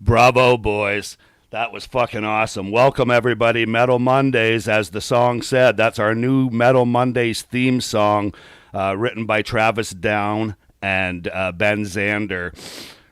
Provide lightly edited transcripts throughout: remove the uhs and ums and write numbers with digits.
Bravo, boys. That was fucking awesome. Welcome, everybody. Metal Mondays, as the song said. That's our new Metal Mondays theme song, written by Travis Down and Ben Zander,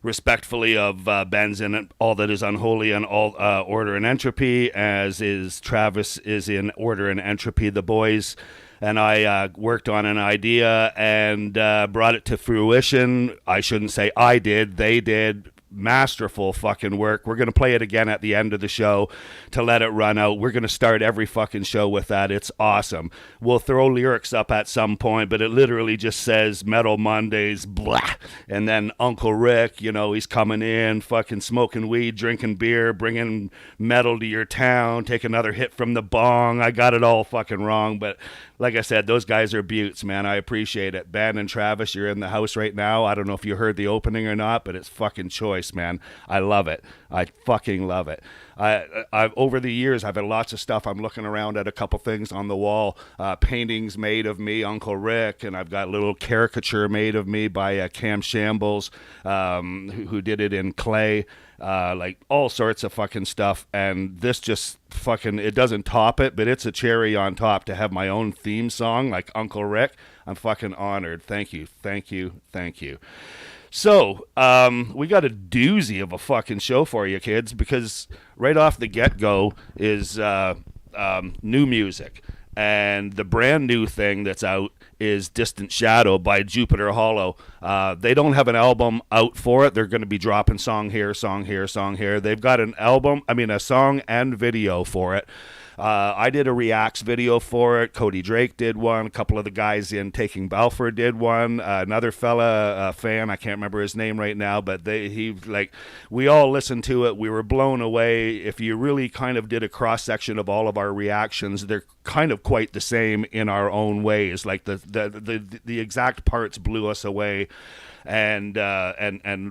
respectfully of Ben's in All That Is Unholy and All Order and Entropy, as is Travis is in Order and Entropy. The boys and I worked on an idea and brought it to fruition. I shouldn't say I did, they did. Masterful fucking work. We're going to play it again at the end of the show to let it run out. We're going to start every fucking show with that. It's awesome. We'll throw lyrics up at some point, but it literally just says Metal Mondays, blah. And then Uncle Rick, you know, he's coming in, fucking smoking weed, drinking beer, bringing metal to your town, take another hit from the bong. I got it all fucking wrong, but like I said, those guys are beauts, man. I appreciate it. Ben and Travis, you're in the house right now. I don't know if you heard the opening or not, but it's fucking choice, man. I love it. I fucking love it. I've over the years, I've had lots of stuff. I'm looking around at a couple things on the wall, paintings made of me, Uncle Rick, and I've got a little caricature made of me by Cam Shambles, who did it in clay. Like all sorts of fucking stuff, and this just fucking, it doesn't top it, but it's a cherry on top to have my own theme song like Uncle Rick. I'm fucking honored. Thank you. So, we got a doozy of a fucking show for you, kids, because right off the get-go is new music. And the brand new thing that's out is Distant Shadow by Jupiter Hollow. They don't have an album out for it. They're going to be dropping song here, song here, song here. They've got a song and video for it. I did a Reacts video for it. Cody Drake did one. A couple of the guys in Taking Balfour did one. Another fella, fan, I can't remember his name right now, but we all listened to it. We were blown away. If you really kind of did a cross section of all of our reactions, they're kind of quite the same in our own ways. Like the exact parts blew us away, and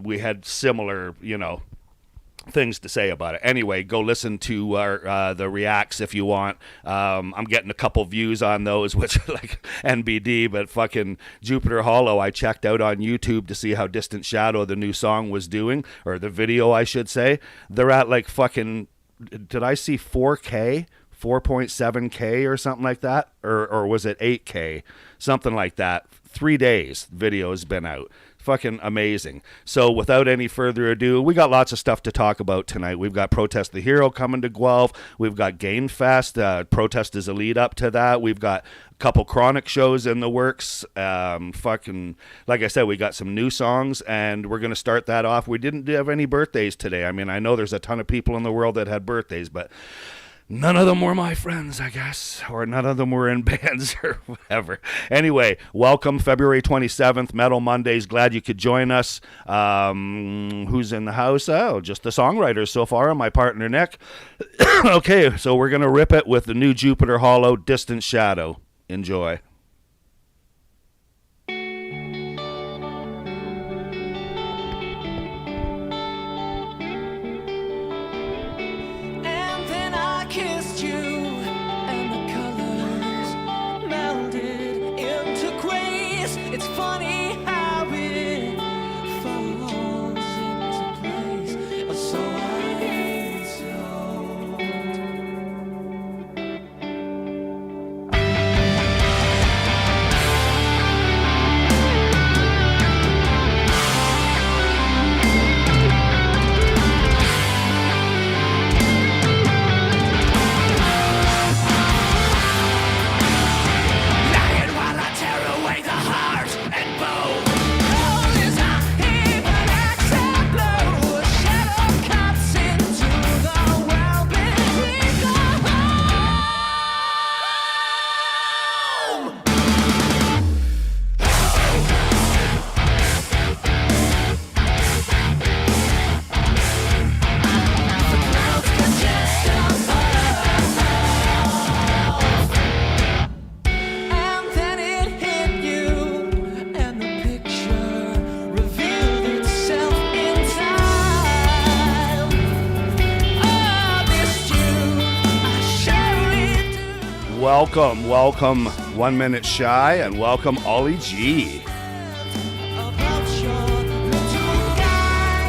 we had similar, things to say about it. Anyway, go listen to our the Reacts if you want. I'm getting a couple views on those, which like NBD, but fucking Jupiter Hollow, I checked out on YouTube to see how Distant Shadow, the new song, was doing, or the video, I should say. They're at like fucking, did I see 4K? 4.7K or something like that? Or was it 8K? Something like that. 3 days video has been out. Fucking amazing. So without any further ado, we got lots of stuff to talk about tonight. We've got Protest the Hero coming to Guelph. We've got Game Fest. Protest is a lead up to that. We've got a couple Chronic shows in the works. Fucking, like I said, we got some new songs, and we're going to start that off. We didn't have any birthdays today. I mean, I know there's a ton of people in the world that had birthdays, but none of them were my friends, I guess, or none of them were in bands or whatever. Anyway, welcome, February 27th, Metal Mondays. Glad you could join us. Who's in the house? Oh, just the songwriters so far, and my partner, Nick. Okay, so we're going to rip it with the new Jupiter Hollow, Distant Shadow. Enjoy. Kissed you and the colors melded into grace. It's funny how it falls into place. So I told. Welcome 1 Minute Shy, and welcome Ollie G.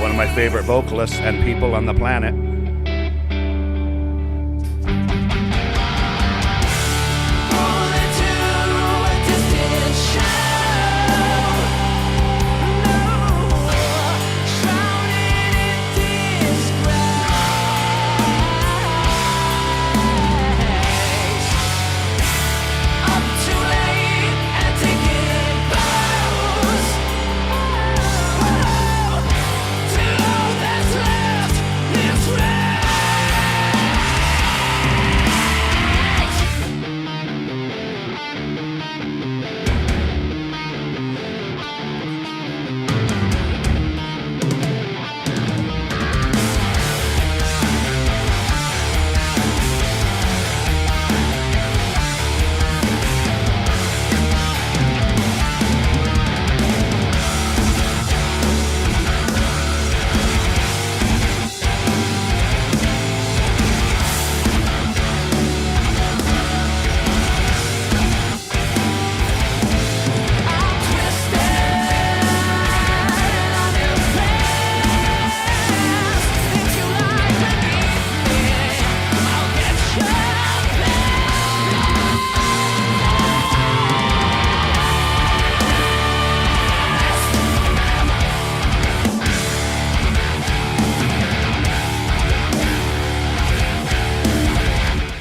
One of of my favorite vocalists and people on the planet.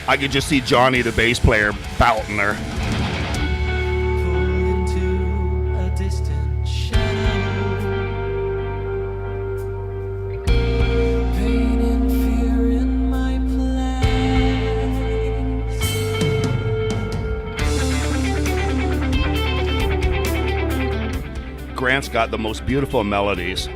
I could just see Johnny, the bass player, belting her. Into a distant shadow, pain and fear in my place. Grant's got the most beautiful melodies.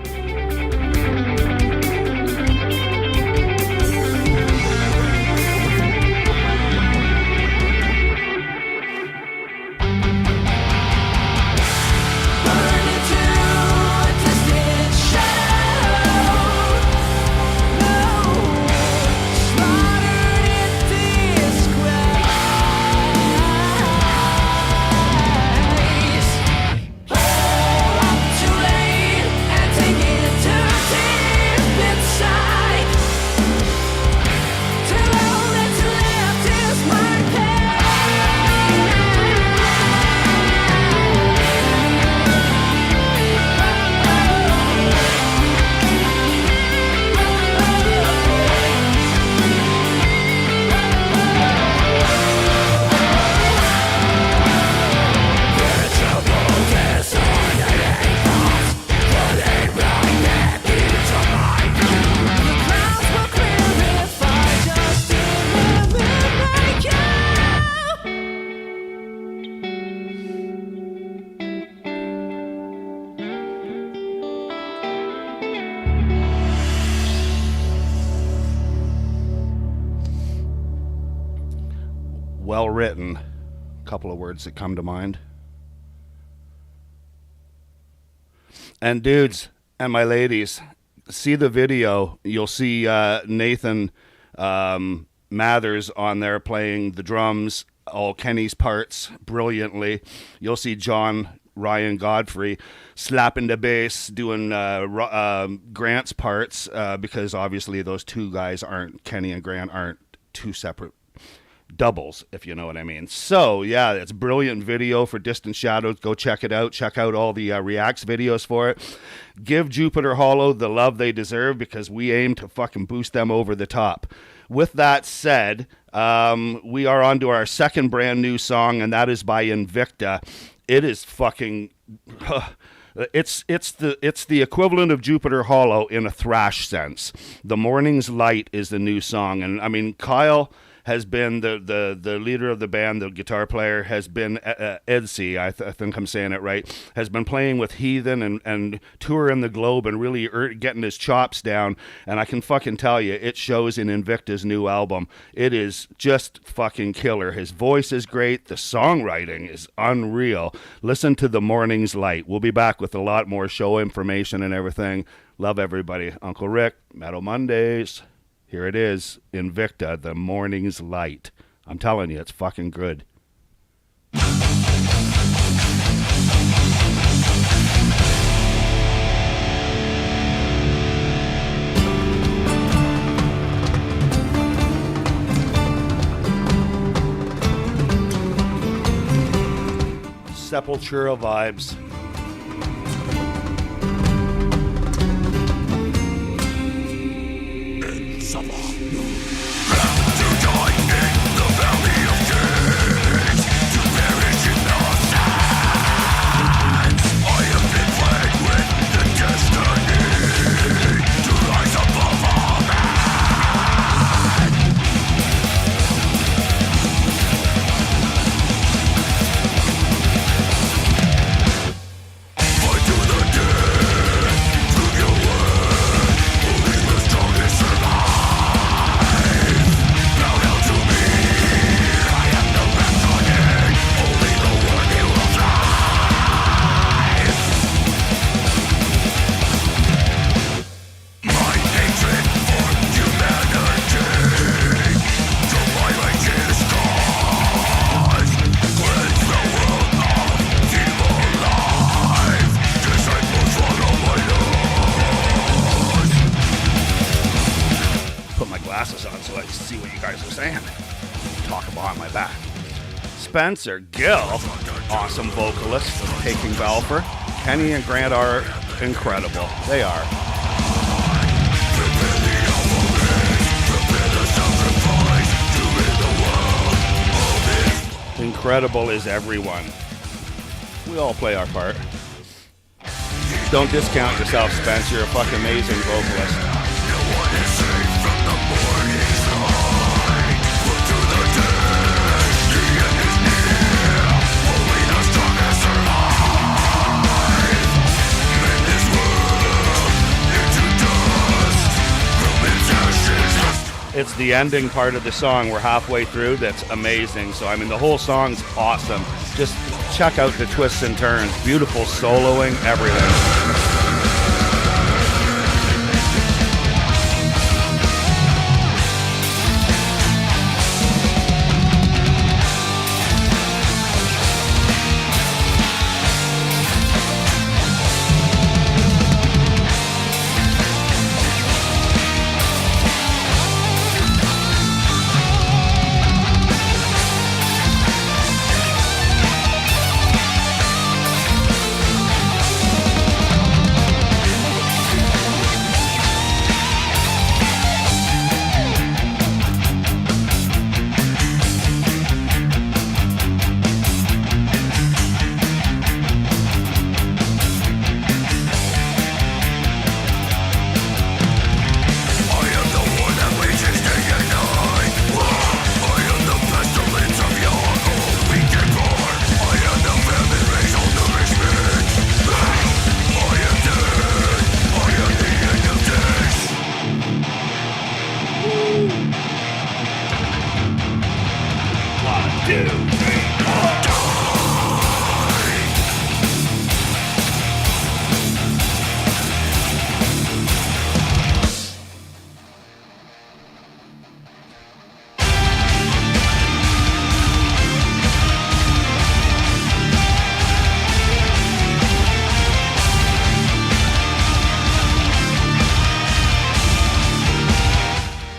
Well written. A couple of words that come to mind. And dudes and my ladies, see the video. You'll see Nathan Mathers on there playing the drums, all Kenny's parts brilliantly. You'll see John Ryan Godfrey slapping the bass, doing Grant's parts, because obviously those two guys aren't, Kenny and Grant aren't two separate doubles, if you know what I mean. So yeah, it's brilliant video for Distant Shadows. Go check it out. Check out all the Reacts videos for it. Give Jupiter Hollow the love they deserve, because we aim to fucking boost them over the top. With that said, we are on to our second brand new song, and that is by Invicta. It is fucking it's the equivalent of Jupiter Hollow in a thrash sense. The Morning's Light is the new song, and I mean, Kyle has been the leader of the band, the guitar player, has been Edsy, I think I'm saying it right, has been playing with Heathen and touring the globe and really getting his chops down, and I can fucking tell you, it shows in Invicta's new album. It is just fucking killer. His voice is great. The songwriting is unreal. Listen to The Morning's Light. We'll be back with a lot more show information and everything. Love everybody. Uncle Rick, Metal Mondays. Here it is, Invicta, The Morning's Light. I'm telling you, it's fucking good. Sepultura vibes. Spencer Gill, awesome vocalist of Taking Balfour. Kenny and Grant are incredible. They are. Incredible is everyone. We all play our part. Don't discount yourself, Spence. You're a fucking amazing vocalist. It's the ending part of the song. We're halfway through. That's amazing. So, I mean, the whole song's awesome. Just check out the twists and turns. Beautiful soloing, everything.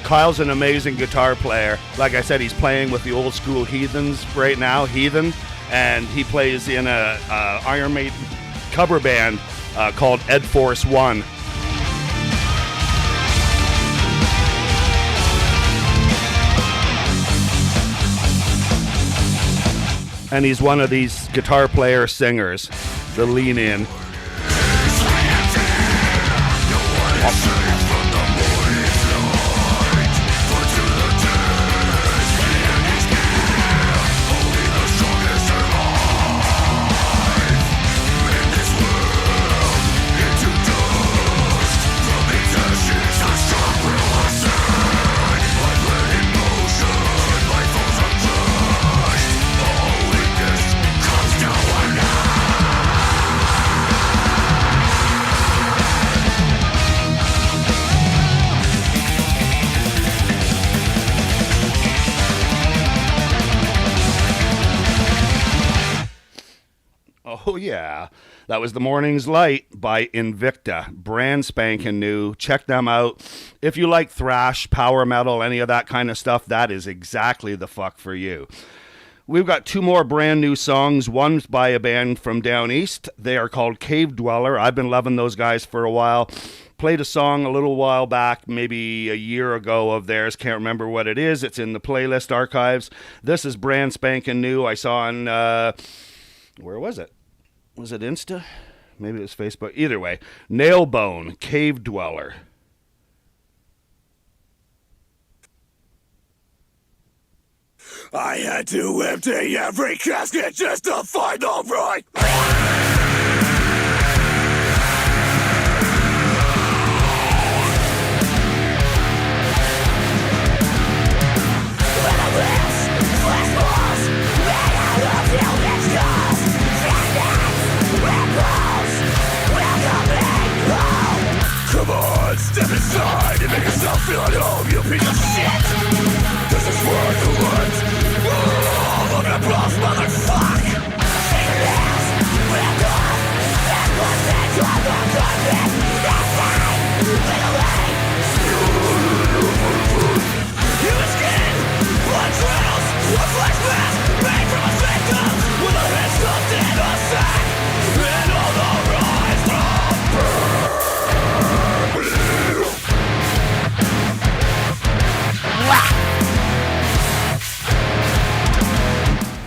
Kyle's an amazing guitar player. Like I said, he's playing with the old school Heathens right now, Heathen, and he plays in a Iron Maiden cover band called Ed Force One. And he's one of these guitar player singers, the lean in. Oh, yeah. That was The Morning's Light by Invicta. Brand spanking new. Check them out. If you like thrash, power metal, any of that kind of stuff, that is exactly the fuck for you. We've got two more brand new songs. One's by a band from down east. They are called Cave Dweller. I've been loving those guys for a while. Played a song a little while back, maybe a year ago of theirs. Can't remember what it is. It's in the playlist archives. This is brand spanking new. I saw on, where was it? Was it Insta? Maybe it was Facebook. Either way, Nailbone, Cave Dweller. I had to empty every casket just to find the right. Come on, step inside and make yourself feel at home, you piece of shit. This is where you want. Look at bros, motherfuck. Take this, we're gone. That was it, you're the convict. That's right, get away. Human skin, blood trails, a flesh mask made from a victim with a head stuffed in a sack. And all the rise from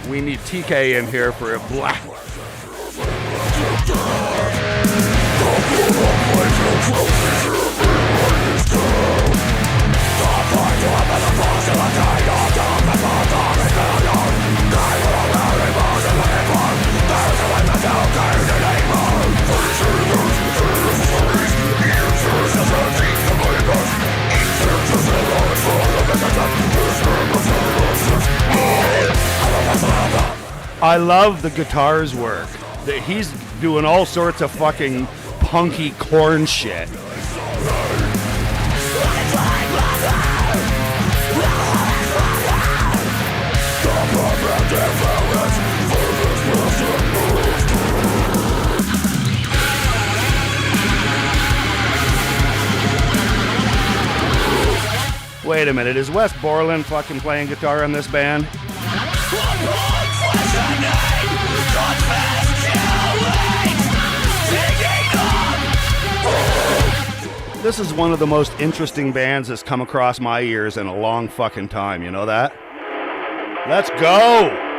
We need TK in here for a black. I love the guitars work. He's doing all sorts of fucking punky corn shit. Wait a minute, is Wes Borland fucking playing guitar in this band? This is one of the most interesting bands that's come across my ears in a long fucking time, you know that? Let's go!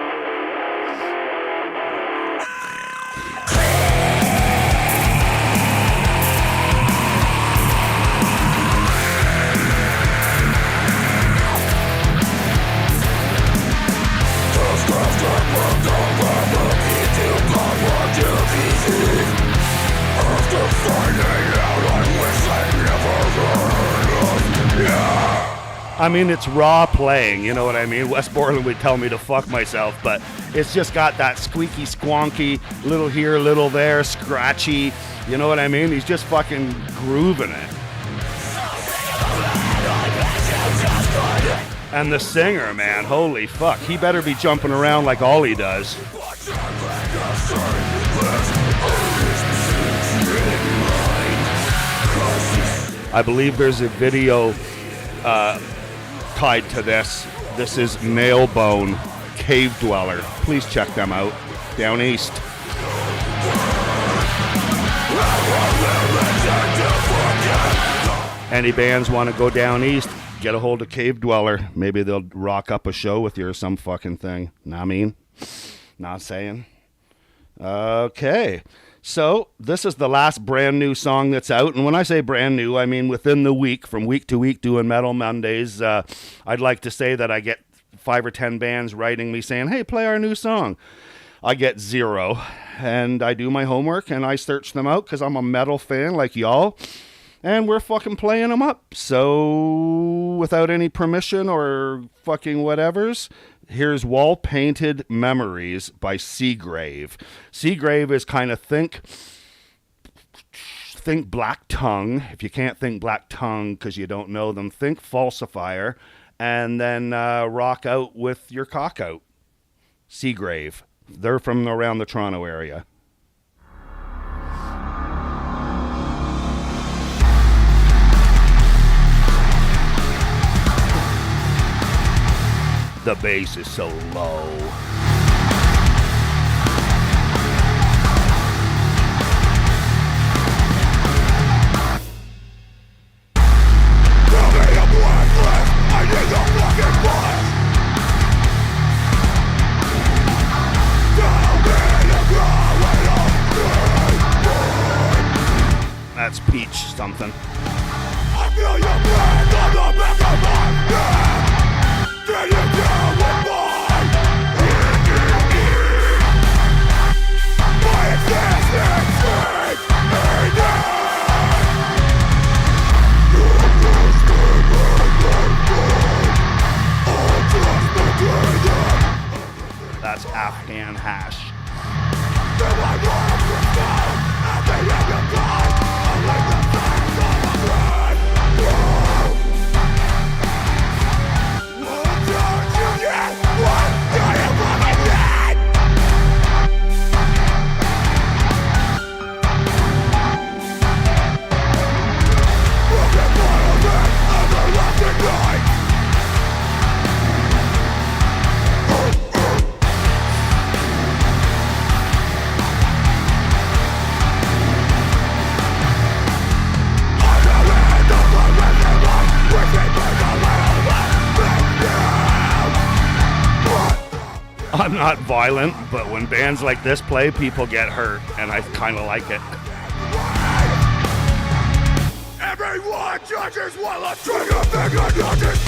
I mean, it's raw playing, you know what I mean? Wes Borland would tell me to fuck myself, but it's just got that squeaky, squonky, little here, little there, scratchy, you know what I mean? He's just fucking grooving it. And the singer, man, holy fuck, he better be jumping around like Ollie does. I believe there's a video tied to this. This is Nailbone, Cave Dweller. Please check them out. Down east. Any bands want to go down east, get a hold of Cave Dweller. Maybe they'll rock up a show with you or some fucking thing. Know what I mean? Not saying. Okay. So, this is the last brand new song that's out. And when I say brand new, I mean within the week, from week to week, doing Metal Mondays. I'd like to say that I get 5 or 10 bands writing me saying, hey, play our new song. I get 0. And I do my homework and I search them out because I'm a metal fan like y'all. And we're fucking playing them up. So, without any permission or fucking whatevers, here's Wall Painted Memories by Seagrave. Seagrave is kind of think Black Tongue. If you can't think Black Tongue because you don't know them, think Falsifier. And then rock out with your cock out. Seagrave. They're from around the Toronto area. The bass is so low. That's Peach something. I feel your breath on the back of my neck. Can you deal with mine? My existence is needed. That's Afghan Hash. I'm not violent, but when bands like this play, people get hurt, and I kind of like it. Everyone judges while I trigger finger judges.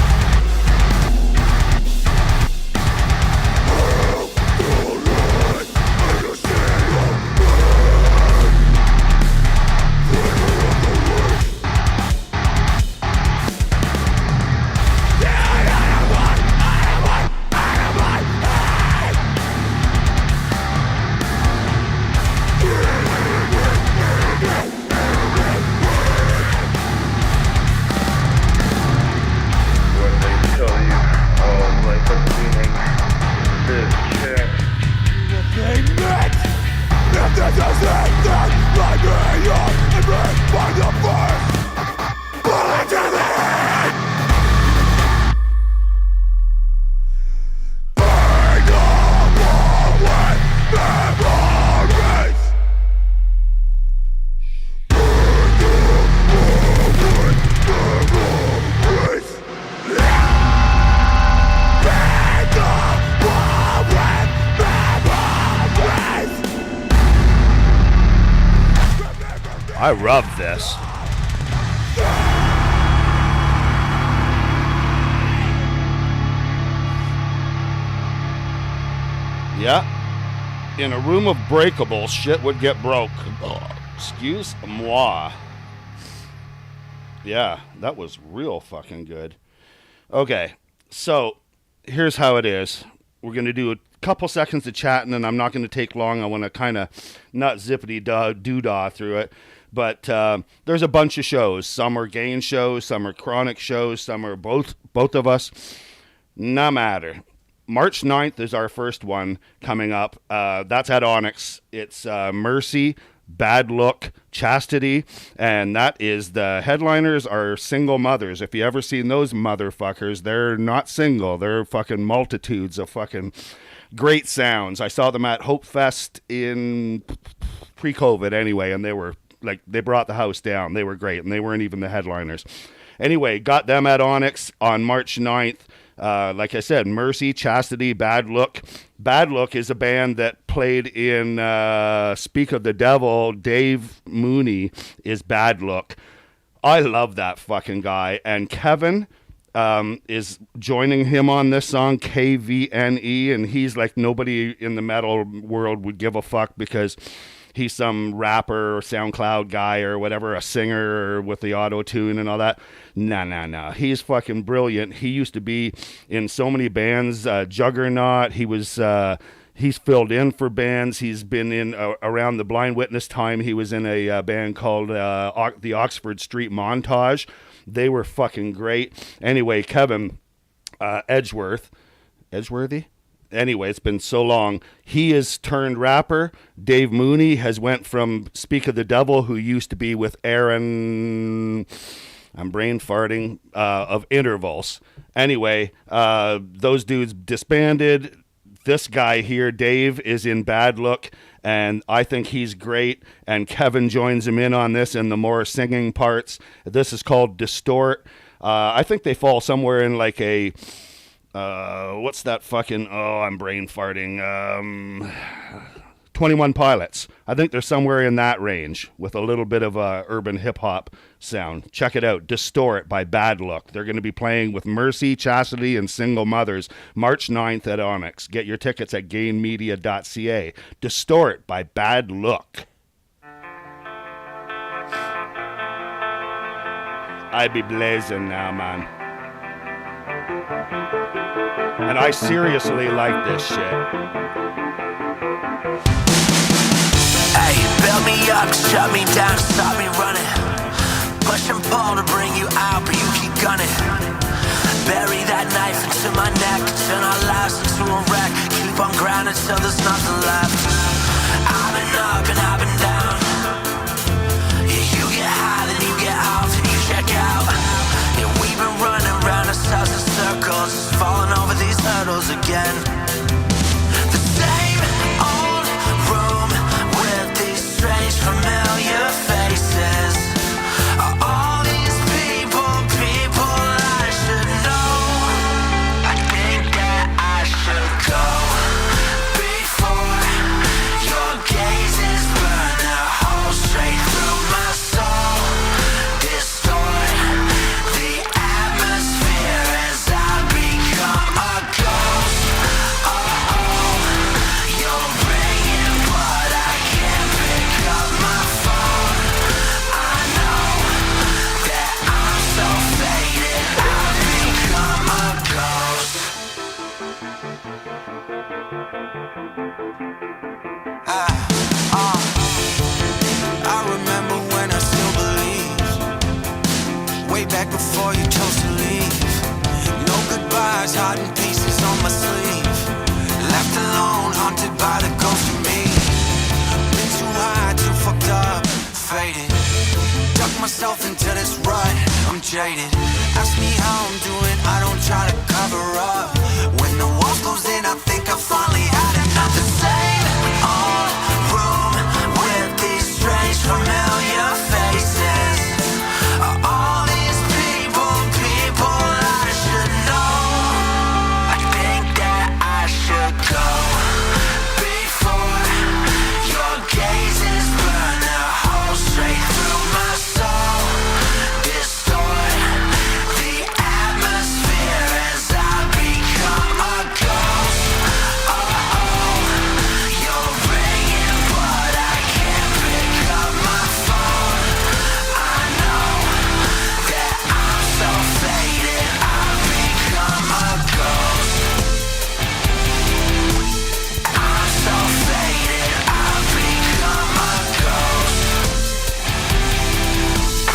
I love this. Yeah. In a room of breakables, shit would get broke. Excuse moi. Yeah, that was real fucking good. Okay, so here's how it is. We're going to do a couple seconds of chatting, and I'm not going to take long. I want to kind of not zippity-doo-dah through it. But there's a bunch of shows. Some are Gain shows, some are Chronic shows, some are both of us. No matter. March 9th is our first one coming up. That's at Onyx. It's Mercy, Bad Look, Chastity, and that is the headliners are single mothers. If you ever seen those motherfuckers, they're not single. They're fucking multitudes of fucking great sounds. I saw them at Hope Fest in pre-COVID anyway, and they were like, they brought the house down. They were great, and they weren't even the headliners. Anyway, got them at Onyx on March 9th. Like I said, Mercy, Chastity, Bad Look. Bad Look is a band that played in Speak of the Devil. Dave Mooney is Bad Look. I love that fucking guy. And Kevin is joining him on this song, KVNE, and he's like nobody in the metal world would give a fuck because he's some rapper or SoundCloud guy or whatever, a singer with the auto-tune and all that. No. He's fucking brilliant. He used to be in so many bands. Juggernaut. He's filled in for bands. He's been in around the Blind Witness time. He was in a band called the Oxford Street Montage. They were fucking great. Anyway, Kevin Edgeworthy? Anyway, it's been so long. He is turned rapper. Dave Mooney has went from Speak of the Devil, who used to be with Aaron, I'm brain farting of intervals. Anyway, those dudes disbanded. This guy here, Dave, is in Bad Look, and I think he's great. And Kevin joins him in on this in the more singing parts. This is called Distort. I think they fall somewhere in like a what's that fucking? Oh, I'm brain farting. 21 Pilots. I think they're somewhere in that range with a little bit of a urban hip hop sound. Check it out. Distort by Bad Look. They're going to be playing with Mercy, Chastity, and Single Mothers March 9th at Onyx. Get your tickets at gainmedia.ca. Distort by Bad Look. I be blazing now, man. And I seriously like this shit. Hey, build me up, shut me down, stop me running. Push and pull to bring you out, but you keep gunning. Bury that knife into my neck, turn our lives into a wreck. Keep on grinding till there's nothing left. I've been up and I've been down. Yeah, you get high, then you get off, and you check out. Yeah, we've been running around ourselves in circles, just falling over these hurdles again. The same old room with these strange familiar faces. Are all these people I should know? I think that I should go before your gazes burn a hole straight through my soul. Distort the atmosphere as I become a ghost. You're ringing, but I can't pick up my phone. I know that I'm so faded, I've become a ghost. I remember when I still believed, way back before you chose to leave. No goodbyes, hiding pieces on my sleeve. Left alone, haunted by the ghost of me. Been too high, too fucked up, faded. Dug myself into this rut, I'm jaded. Ask me how I'm doing, I don't try to cover up. When the walls close in, I think I finally had enough. The same old room with these strange familiar faces. Are all these people I should know? I think that I should go before your gazes burn a hole straight through my soul. Distort the atmosphere as I become a ghost. You're ringing, but I can't pick up my phone. I know that I'm so faded, I've become a ghost. I'm so faded, I've become a ghost.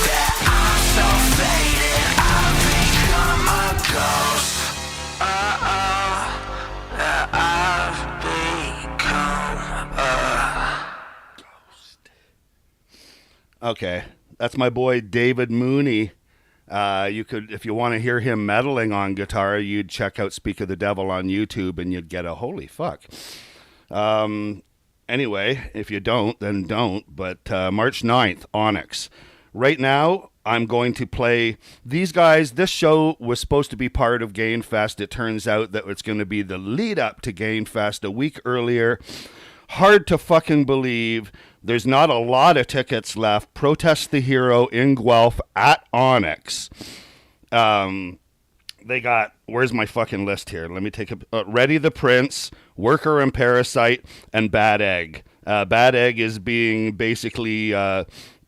That I'm so faded, I've become a ghost. That I've become a Okay, that's my boy David Mooney. You could, if you want to hear him meddling on guitar, you'd check out Speak of the Devil on YouTube, and you'd get a holy fuck. Anyway, if you don't, then don't. But March 9th, Onyx. Right now, I'm going to play these guys. This show was supposed to be part of Gainfest. It turns out that it's going to be the lead up to Gainfest a week earlier. Hard to fucking believe. There's not a lot of tickets left. Protest the Hero in Guelph at Onyx. They got, where's my fucking list here? Let me take a, Ready the Prince, Worker and Parasite, and Bad Egg. Bad Egg is being basically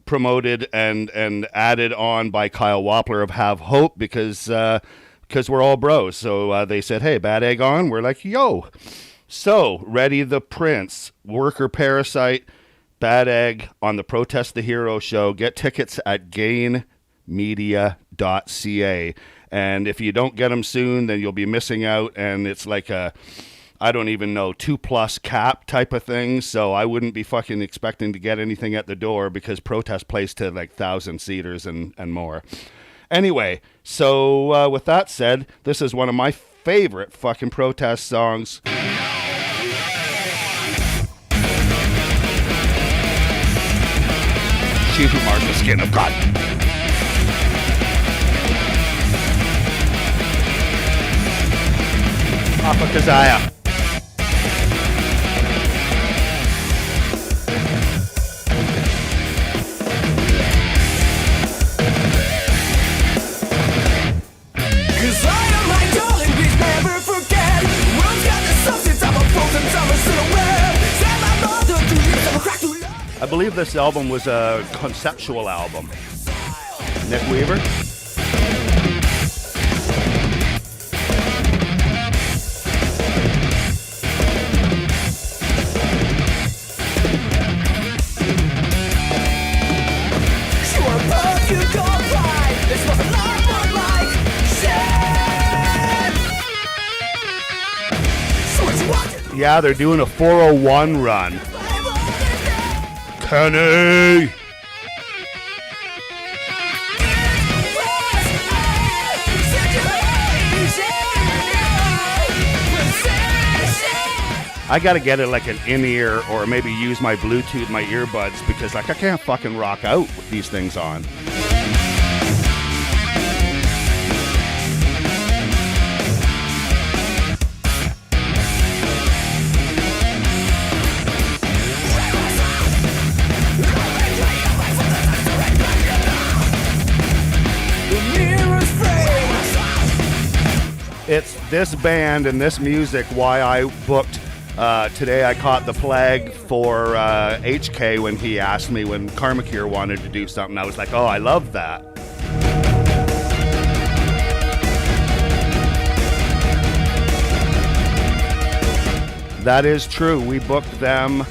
promoted and added on by Kyle Wappler of Have Hope because we're all bros. So they said, hey, Bad Egg on? We're like, yo. So, Ready the Prince, Worker Parasite, Bad Egg on the Protest the Hero show. Get tickets at gainmedia.ca. And if you don't get them soon, then you'll be missing out. And it's like a, I don't even know, 2+ cap type of thing. So I wouldn't be fucking expecting to get anything at the door because Protest plays to like 1,000 seaters and more. Anyway, so with that said, this is one of my favorite fucking protest songs. She who marks the skin of God. Off of Keziah. Cause I am my darling, please never forget. World's got the substance, I'm a frozen summer silhouette. Send my mother to you, I'm a crack to love. I believe this album was a conceptual album. Nick Weaver? Sure, but you go right. This was a lot more like shit. So what you want? Yeah, they're doing a 401 run. Kenny! I gotta get it like an in-ear or maybe use my Bluetooth, my earbuds, because like I can't fucking rock out with these things on. It's this band and this music why I booked Today I Caught the Plague for HK when he asked me when Karmakir wanted to do something. I was like, oh, I love that. That is true. We booked them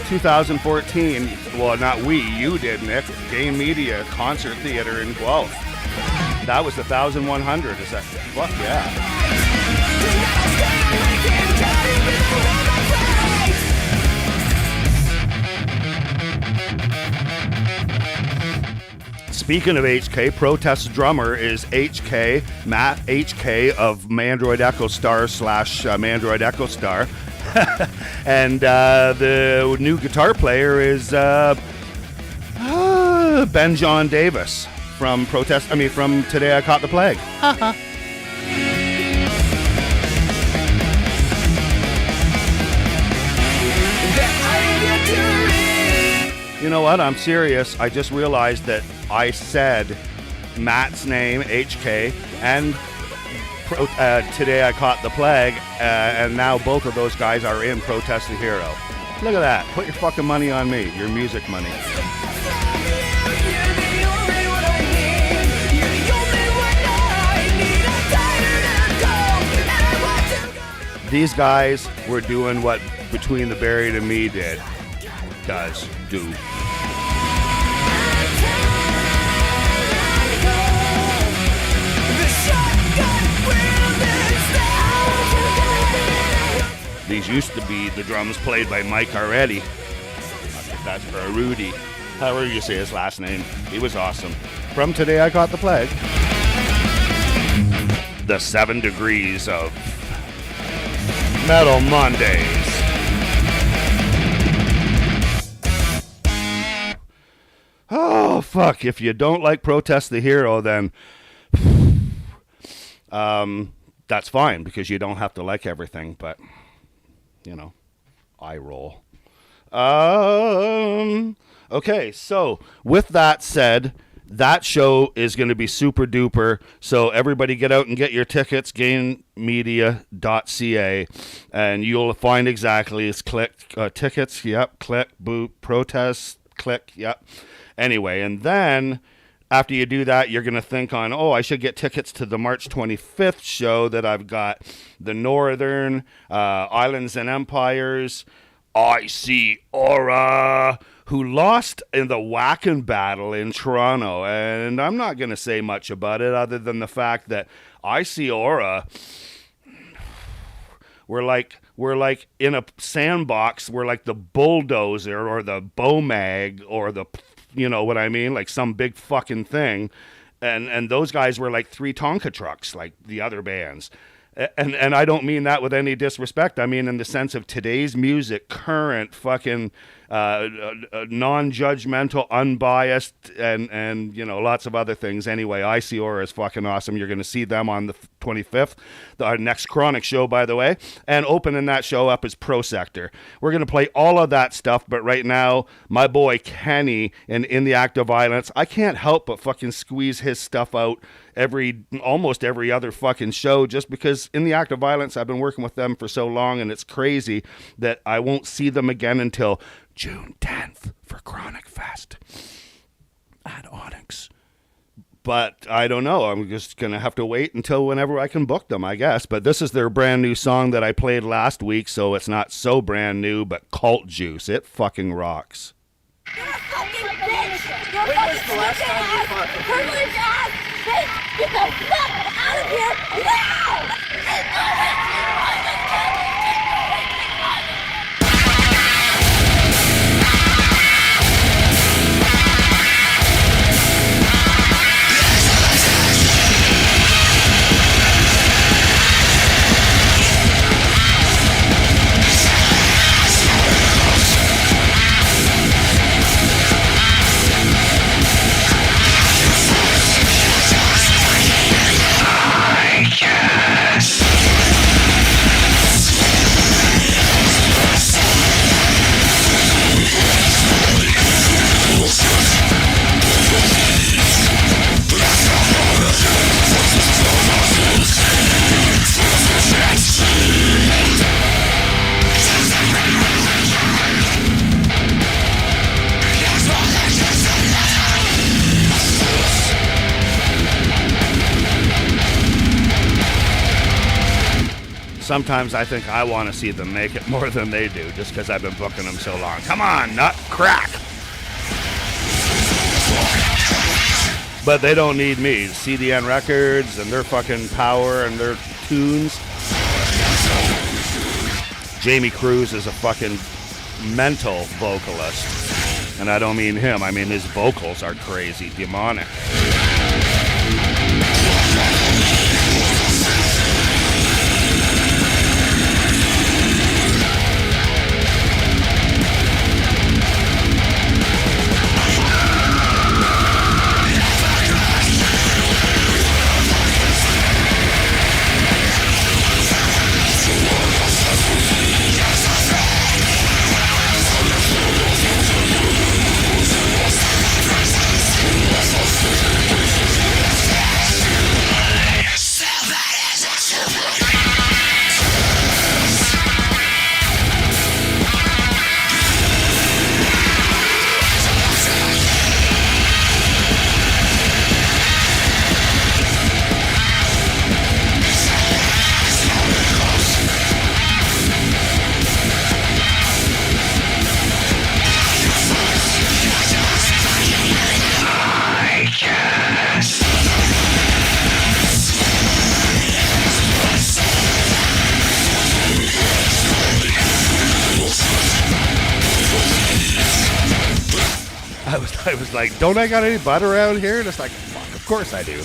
2014. Well, not we, you did, Nick. Gain Media Concert Theater in Guelph. That was 1,100. Is that? Fuck yeah. Speaking of HK, Protest drummer is HK, Matt HK of Mandroid Echo Star / Mandroid Echo Star. And the new guitar player is Ben John Davis from from Today I Caught the Plague. You know what? I'm serious. I just realized that I said Matt's name, HK, and Today I Caught the Plague, and now both of those guys are in Protest the Hero. Look at that. Put your fucking money on me. Your music money. These guys were doing what Between the Buried and Me do. These used to be the drums played by Mike Aretti. That's for Rudy. However you say his last name. He was awesome. From Today I Caught the Plague. The 7 degrees of Metal Mondays. Oh, fuck. If you don't like Protest the Hero, then that's fine, because you don't have to like everything, but, you know, I roll. Okay, so with that said, that show is going to be super duper, so everybody get out and get your tickets, gainmedia.ca, and you'll find exactly, it's click, tickets, yep, click, boot, protest, click, yep. Anyway, and then after you do that, you're going to think on, oh, I should get tickets to the March 25th show that I've got. The Northern, Islands and Empires, I See Aura, who lost in the Wacken battle in Toronto. And I'm not going to say much about it other than the fact that I See Aura, we're like in a sandbox. We're like the Bulldozer or the Bomag or the, you know what I mean? Like some big fucking thing. and those guys were like 3 Tonka trucks, like the other bands. And I don't mean that with any disrespect. I mean in the sense of today's music, current, fucking non-judgmental, unbiased, and you know, lots of other things. Anyway, Iciora is fucking awesome. You're going to see them on the 25th, our next Chronic show, by the way. And opening that show up is Pro Sector. We're going to play all of that stuff, but right now, my boy Kenny in the Act of Violence, I can't help but fucking squeeze his stuff out almost every other fucking show, just because in the Act of Violence, I've been working with them for so long, and it's crazy that I won't see them again until June 10th for Chronic Fest at Onyx. But I don't know. I'm just going to have to wait until whenever I can book them, I guess. But this is their brand new song that I played last week, so it's not so brand new, but Cult Juice. It fucking rocks. You're a fucking bitch! You're a fucking smoking ass! Privileged ass! Bitch! Get the fuck out of here now! Sometimes I think I want to see them make it more than they do, just because I've been booking them so long. Come on, nut crack! But they don't need me. CDN Records and their fucking power and their tunes. Jamie Cruz is a fucking mental vocalist. And I don't mean him, I mean his vocals are crazy, demonic. I was like, don't I got any butt around here? And it's like, fuck, of course I do.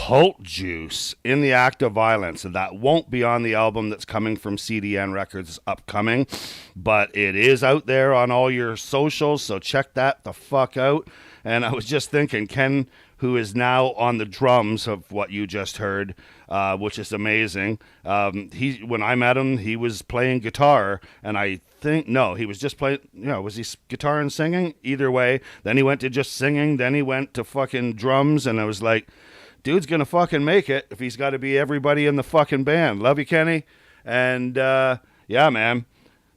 Cult Juice, In the Act of Violence, and that won't be on the album that's coming from CDN Records upcoming, but it is out there on all your socials, so check that the fuck out. And I was just thinking, Ken, who is now on the drums of what you just heard, which is amazing. When I met him, he was playing guitar, and I think, no, he was just playing, was he guitar and singing? Either way. Then he went to just singing, then he went to fucking drums, and I was like, dude's gonna fucking make it if he's got to be everybody in the fucking band. Love you, Kenny. And yeah, man,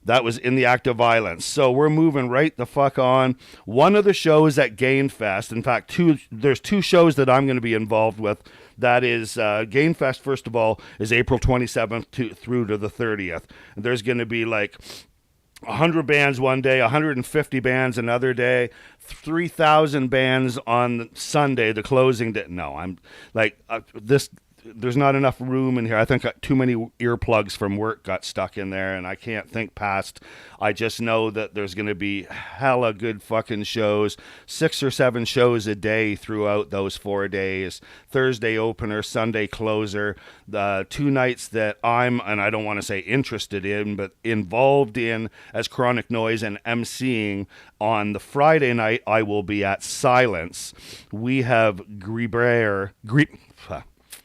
that was In the Act of Violence. So we're moving right the fuck on. One of the shows at Gainfest, in fact, there's two shows that I'm going to be involved with. That is Gainfest, first of all, is April 27th through to the 30th. And there's going to be like 100 bands one day, 150 bands another day, 3,000 bands on Sunday, the closing day. No, I'm like, there's not enough room in here. I think too many earplugs from work got stuck in there, and I can't think past. I just know that there's going to be hella good fucking shows, 6 or 7 shows a day throughout those 4 days. Thursday opener, Sunday closer. The 2 nights that and I don't want to say interested in, but involved in as Chronic Noise and emceeing. On the Friday night, I will be at Silence. We have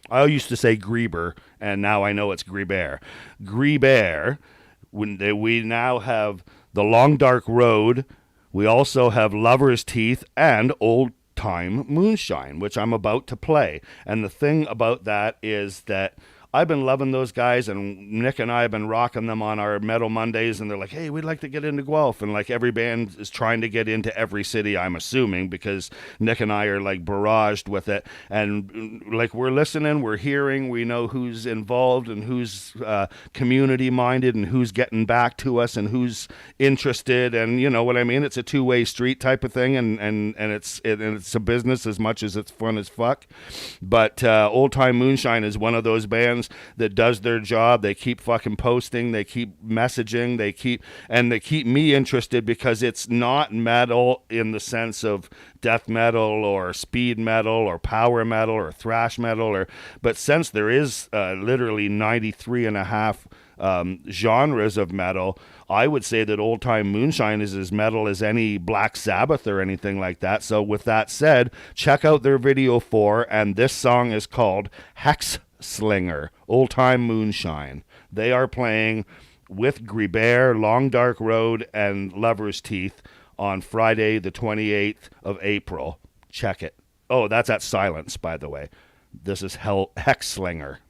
I used to say Grieber, and now I know it's Griebert. Griebert. We now have The Long Dark Road. We also have Lover's Teeth and Old Time Moonshine, which I'm about to play. And the thing about that is that I've been loving those guys, and Nick and I have been rocking them on our Metal Mondays, and they're like, hey, we'd like to get into Guelph. And like every band is trying to get into every city, I'm assuming, because Nick and I are like barraged with it. And like we're listening, we're hearing, we know who's involved and who's community minded and who's getting back to us and who's interested. And you know what I mean? It's a two-way street type of thing, and it's a business as much as it's fun as fuck. But Old Time Moonshine is one of those bands that does their job. They keep fucking posting, they keep messaging, they keep me interested, because it's not metal in the sense of death metal or speed metal or power metal or thrash metal, but since there is literally 93 and a half genres of metal, I would say that Old Time Moonshine is as metal as any Black Sabbath or anything like that. So with that said, check out their video 4, and this song is called Hex Slinger, Old Time Moonshine. They are playing with Griebert, Long Dark Road, and Lover's Teeth on Friday the 28th of April. Check it. Oh, that's at Silence, by the way. This is Hex Slinger.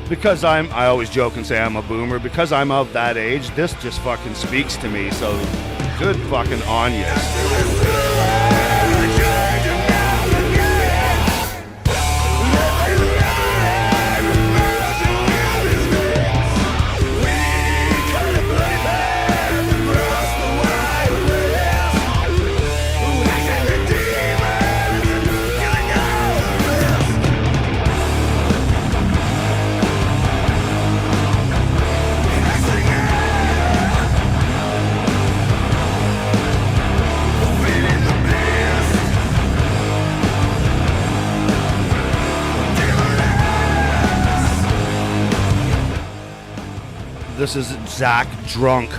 Because I always joke and say I'm a boomer, because I'm of that age, this just fucking speaks to me, so good fucking on you. This is Zach Drunk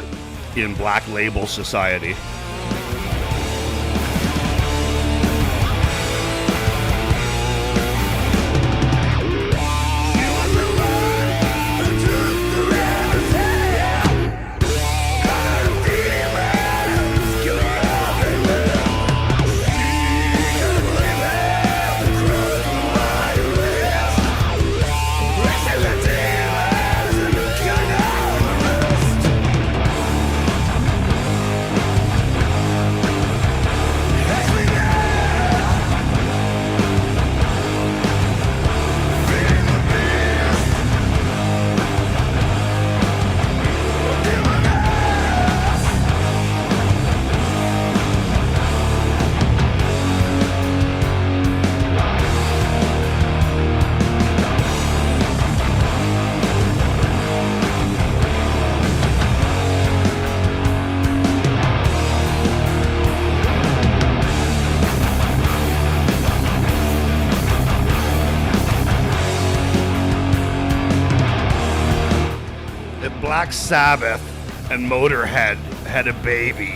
in Black Label Society. Black Sabbath and Motorhead had a baby.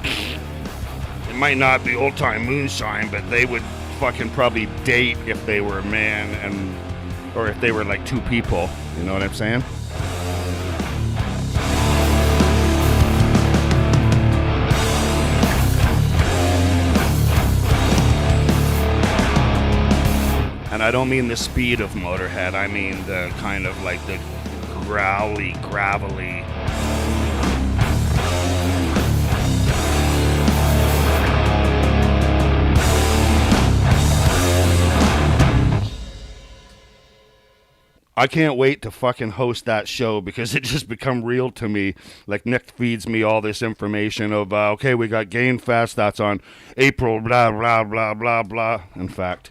It might not be old time moonshine, but they would fucking probably date if they were a man or if they were like two people. You know what I'm saying? And I don't mean the speed of Motorhead. I mean the kind of like the growly, gravelly. I can't wait to fucking host that show because it just become real to me. Like Nick feeds me all this information of, okay, we got Gain Fest, that's on April, blah, blah, blah, blah, blah. In fact,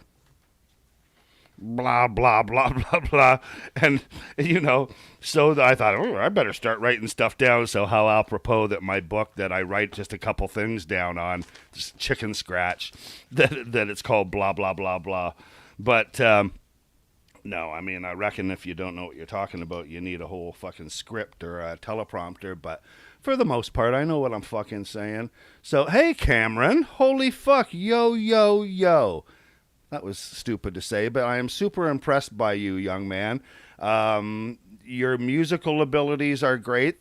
blah, blah, blah, blah, blah. And, you know, so I thought, oh, I better start writing stuff down. So how apropos that my book that I write just a couple things down on, just chicken scratch, that it's called blah, blah, blah, blah. But, no, I mean, I reckon if you don't know what you're talking about, you need a whole fucking script or a teleprompter. But for the most part, I know what I'm fucking saying. So, hey, Cameron, holy fuck, yo, yo, yo. That was stupid to say, but I am super impressed by you, young man. Your musical abilities are great.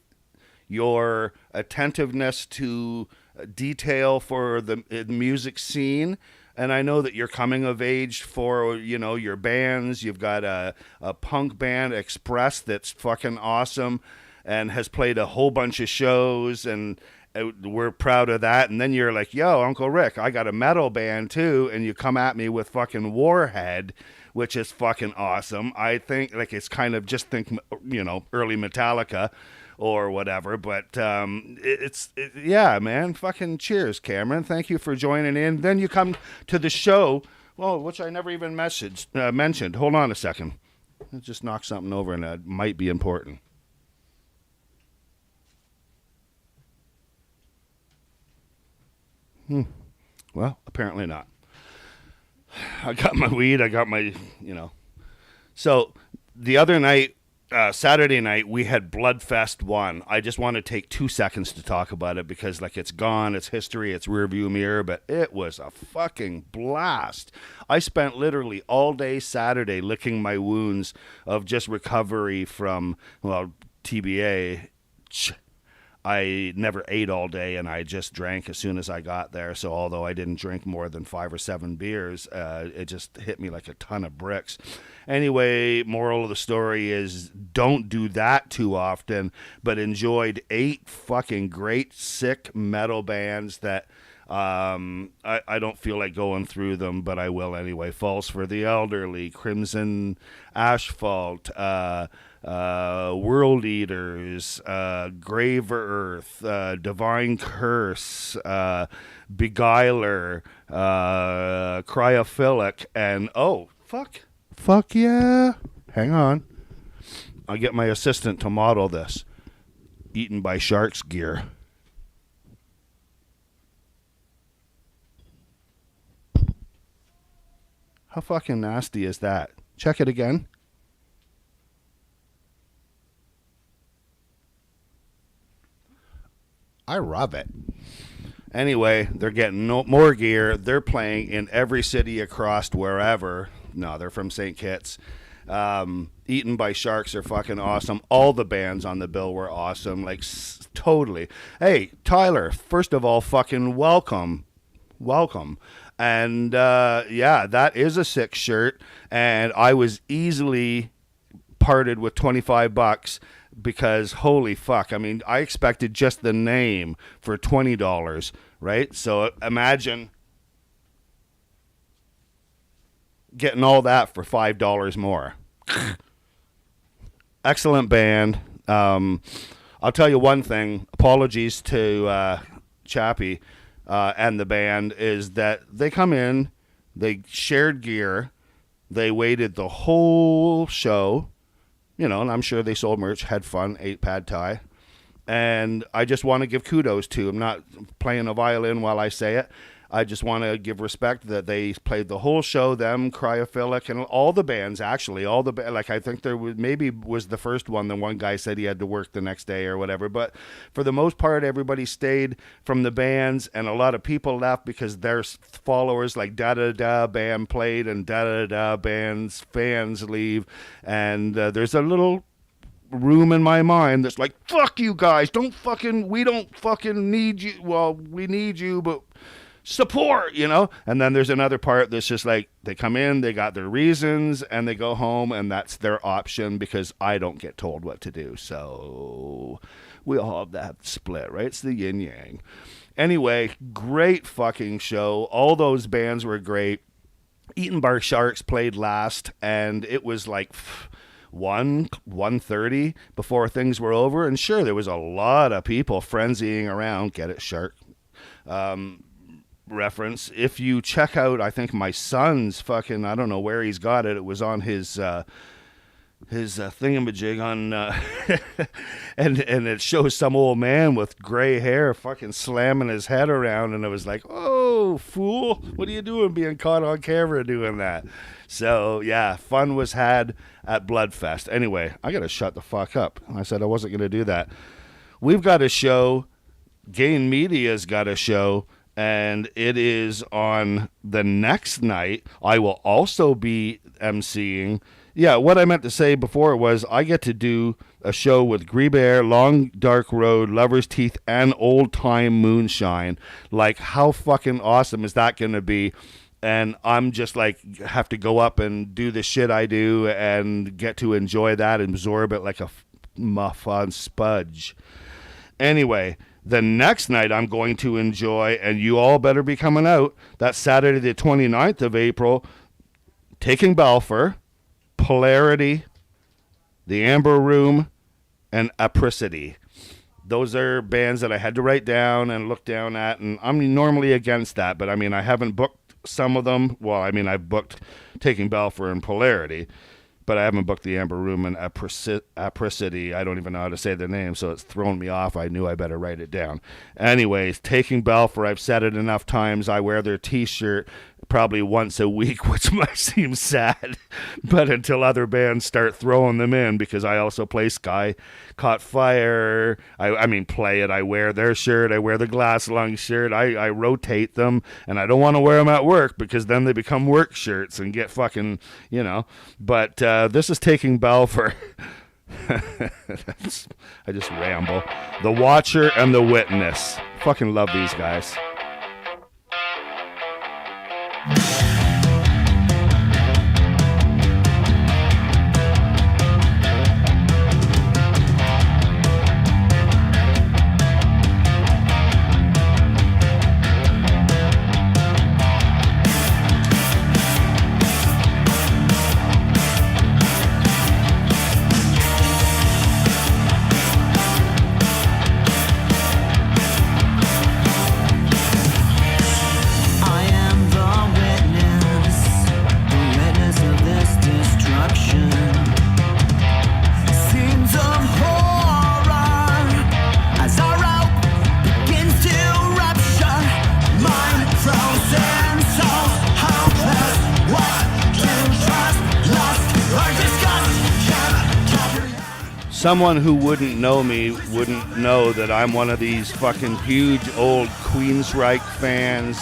Your attentiveness to detail for the music scene. And I know that you're coming of age for, you know, your bands. You've got a punk band, Express, that's fucking awesome and has played a whole bunch of shows, and we're proud of that. And then you're like, yo, Uncle Rick, I got a metal band too, and you come at me with fucking Warhead, which is fucking awesome. I think, like, it's kind of just think, you know, early Metallica or whatever, but yeah, man, fucking cheers, Cameron. Thank you for joining in. Then you come to the show, well, which I never even mentioned. Hold on a second. I just knocked something over, and that might be important. Well, apparently not. I got my weed. I got my, you know. So the other night, Saturday night, we had Bloodfest 1. I just want to take 2 seconds to talk about it because, like, it's gone, it's history, it's rearview mirror, but it was a fucking blast. I spent literally all day Saturday licking my wounds of just recovery from, well, TBA. I never ate all day, and I just drank as soon as I got there. So although I didn't drink more than 5 or 7 beers, it just hit me like a ton of bricks. Anyway, moral of the story is don't do that too often, but enjoyed 8 fucking great, sick metal bands that I don't feel like going through them, but I will anyway. Falls for the Elderly, Crimson Asphalt, World Eaters, Grave Earth, Divine Curse, Beguiler, Cryophilic, and fuck yeah. Hang on. I'll get my assistant to model this. Eaten by Sharks gear. How fucking nasty is that? Check it again. I love it. Anyway, they're getting more gear. They're playing in every city across wherever. No, they're from St. Kitts. Eaten by Sharks are fucking awesome. All the bands on the bill were awesome. Like, totally. Hey, Tyler, first of all, fucking welcome. Welcome. And, yeah, that is a sick shirt. And I was easily parted with $25 because holy fuck. I mean, I expected just the name for $20, right? So imagine getting all that for $5 more. Excellent band. I'll tell you one thing. Apologies to Chappie and the band is that they come in, they shared gear, they waited the whole show, you know, and I'm sure they sold merch, had fun, ate pad thai. And I just want to give kudos to them. I'm not playing a violin while I say it. I just want to give respect that they played the whole show, them, Cryophilic, and all the bands, actually. All the like, I think there was, maybe was the first one, the one guy said he had to work the next day or whatever. But for the most part, everybody stayed from the bands, and a lot of people left because their followers, like Da-Da-Da band played, and Da-Da-Da band's fans leave. And there's a little room in my mind that's like, fuck you guys, we don't fucking need you. Well, we need you, but support, you know. And then there's another part that's just like, they come in, they got their reasons, and they go home, and that's their option because I don't get told what to do. So we all have that split, right? It's the yin yang. Anyway, great fucking show. All those bands were great. Eaten by Sharks played last, and it was like 1:30 before things were over. And sure, there was a lot of people frenzying around. Get it, Shark? Reference. If you check out, I think my son's fucking, I don't know where he's got it. It was on his thingamajig on, and it shows some old man with gray hair fucking slamming his head around, and it was like, oh, fool, what are you doing being caught on camera doing that? So, yeah, fun was had at Bloodfest. Anyway, I gotta shut the fuck up. I said I wasn't gonna do that. We've got a show. Gain Media's got a show, and it is on the next night. I will also be emceeing. Yeah, what I meant to say before was I get to do a show with Gruyere, Long Dark Road, Lover's Teeth, and Old Time Moonshine. Like, how fucking awesome is that going to be? And I'm just like, have to go up and do the shit I do and get to enjoy that and absorb it like a muff on spudge. Anyway, the next night I'm going to enjoy, and you all better be coming out, that's Saturday the 29th of April, Taking Balfour, Polarity, The Amber Room, and Apricity. Those are bands that I had to write down and look down at, and I'm normally against that, but I mean, I haven't booked some of them. Well, I mean, I've booked Taking Balfour and Polarity, but I haven't booked The Amber Room and Apricity. I don't even know how to say the name, so it's thrown me off. I knew I better write it down. Anyways, Taking Balfour, I've said it enough times. I wear their t-shirt probably once a week, which might seem sad, but until other bands start throwing them in, because I also play Sky Caught Fire. I mean, play it. I wear their shirt. I wear the Glass Lung shirt. I rotate them, and I don't want to wear them at work because then they become work shirts and get fucking, you know. But this is Taking Balfour. I just ramble. The Watcher and the Witness. Fucking love these guys. I am the witness. someone who wouldn't know me wouldn't know that I'm one of these fucking huge old Queensryche fans.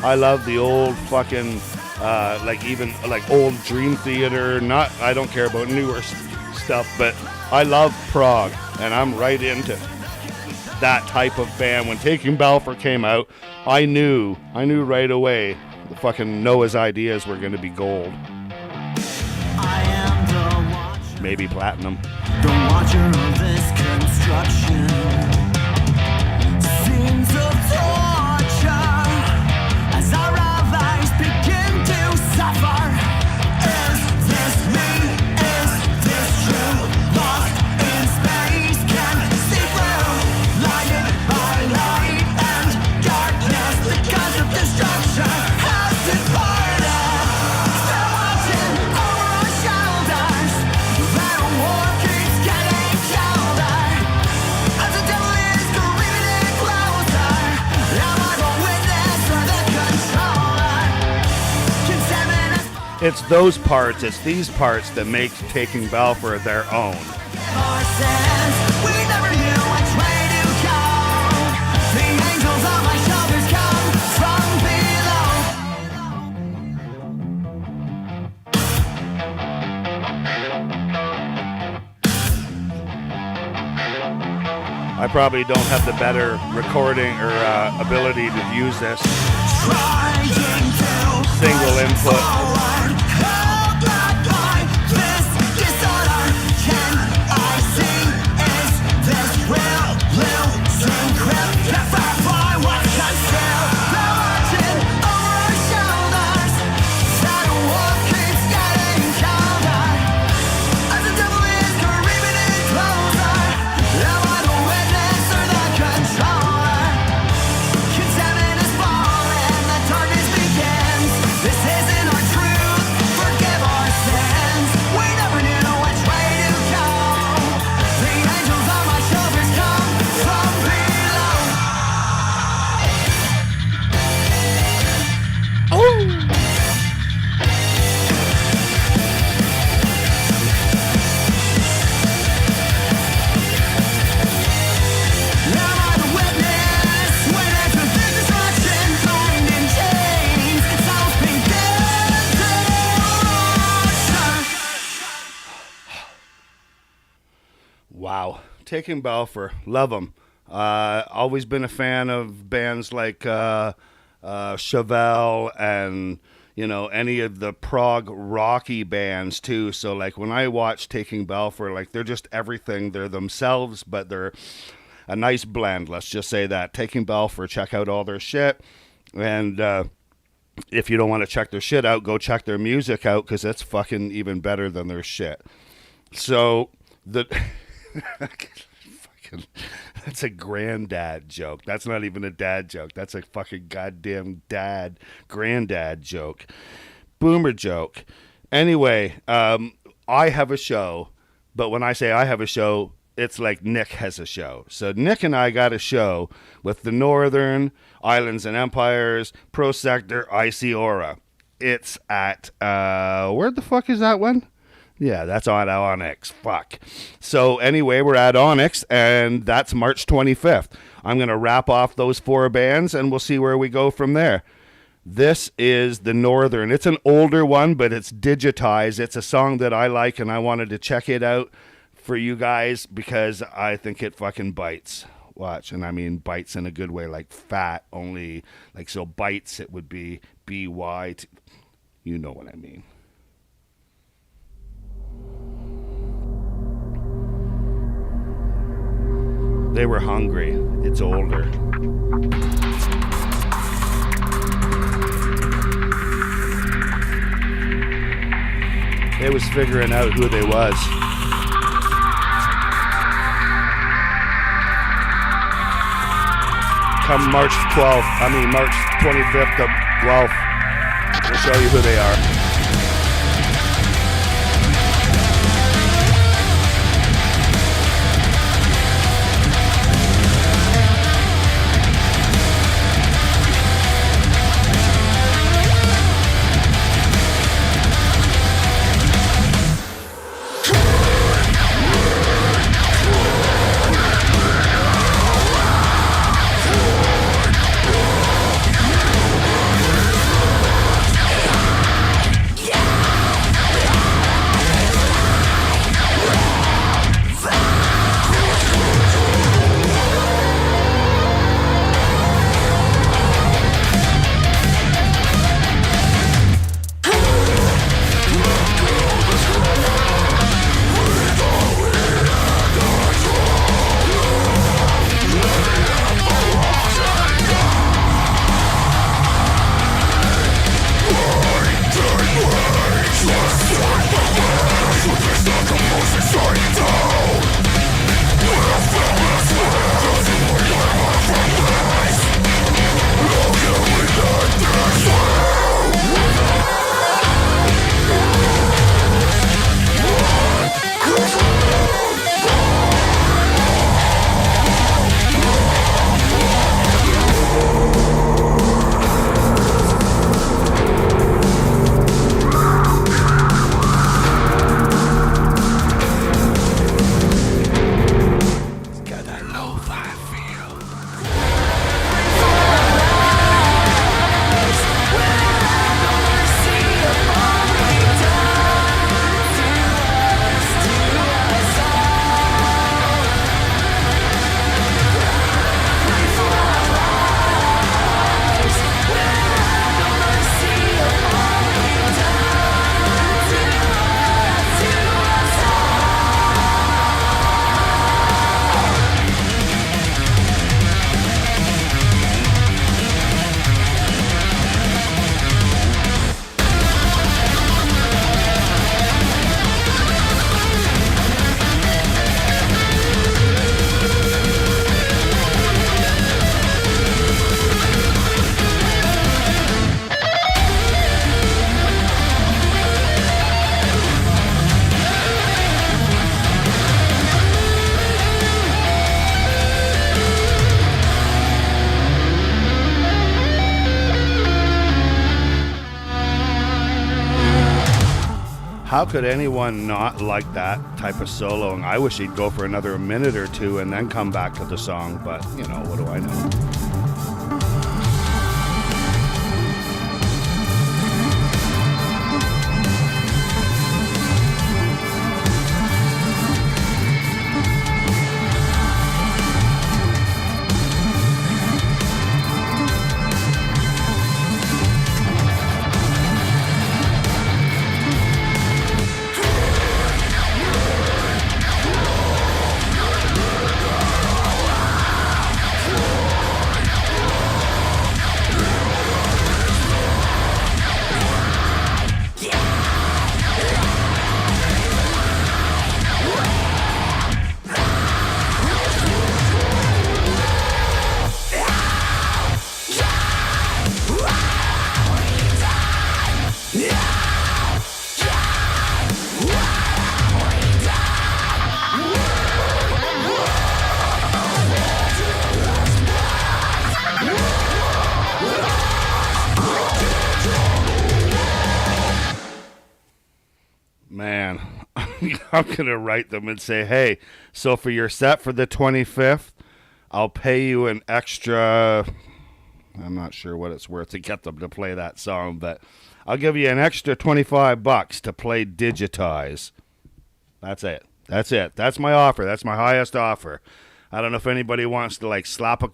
I love the old fucking, like even like old Dream Theater. I don't care about newer stuff, but I love prog, and I'm right into that type of band. When Taking Balfour came out, I knew right away the fucking Noah's Ideas were going to be gold. I am the watcher, Maybe platinum. the watcher of this construction. Scenes of torture as our allies begin to suffer. Is this me? Is this true? Lost in space, can see through. Blinded by light and darkness because of destruction has departed. Still watching over our shoulders. That war keeps getting colder. As the devil is creeping closer. Am I the witness or the controller? Contaminant It's those parts, it's these parts that make Taking Balfour their own. our sins. We never knew which way to go. The angels on my shoulders come from below. I probably don't have the better recording or ability to use this. Trying to Single input. forward. Held back by this disorder. Can I see? Is this real? Losing grip. Never fly what concealed. They're watching over our shoulders. That war keeps getting colder. As the devil is creeping in closer. Am I the witness or the controller? Contaminant is falling, the darkness begins. This isn't our truth, forgive our sins. We never knew which way to go. The angels on my shoulders come from below. Am I the witness? Witness of this destruction, blind in chains. Self-being Wow. Taking Balfour. Love them. Always been a fan of bands like Chevelle and, you know, any of the prog rocky bands too. So like when I watch Taking Balfour, like they're just everything. They're themselves, but they're a nice blend. Let's just say that. Taking Balfour, check out all their shit. And if you don't want to check their shit out, go check their music out because it's fucking even better than their shit. So the fucking, that's a granddad joke. That's not even a dad joke. That's a fucking goddamn granddad joke. Boomer joke. Anyway, I have a show, but when I say I have a show, it's like Nick has a show. So Nick and I got a show with the Northern, Islands and Empires, Pro Sector, Icy Aura. It's at, where the fuck is that one? Yeah, that's on Onyx. Fuck. So anyway, we're at Onyx, and that's March 25th. I'm going to wrap off those 4 bands, and we'll see where we go from there. This is the Northern. It's an older one, but it's digitized. It's a song that I like, and I wanted to check it out for you guys because I think it fucking bites. Watch, and I mean bites in a good way, like fat, only like so bites it would be B-Y. You know what I mean. They were hungry. It's older. They was figuring out who they was. Come March 25th to 12th, we'll show you who they are. How could anyone not like that type of soloing? I wish he'd go for another minute or two and then come back to the song, but, you know, what do I know? Man, I'm going to write them and say, hey, so for your set for the 25th, I'll pay you an extra, I'm not sure what it's worth to get them to play that song, but I'll give you an extra $25 to play Digitize. That's it. That's it. That's my offer. That's my highest offer. I don't know if anybody wants to like slap a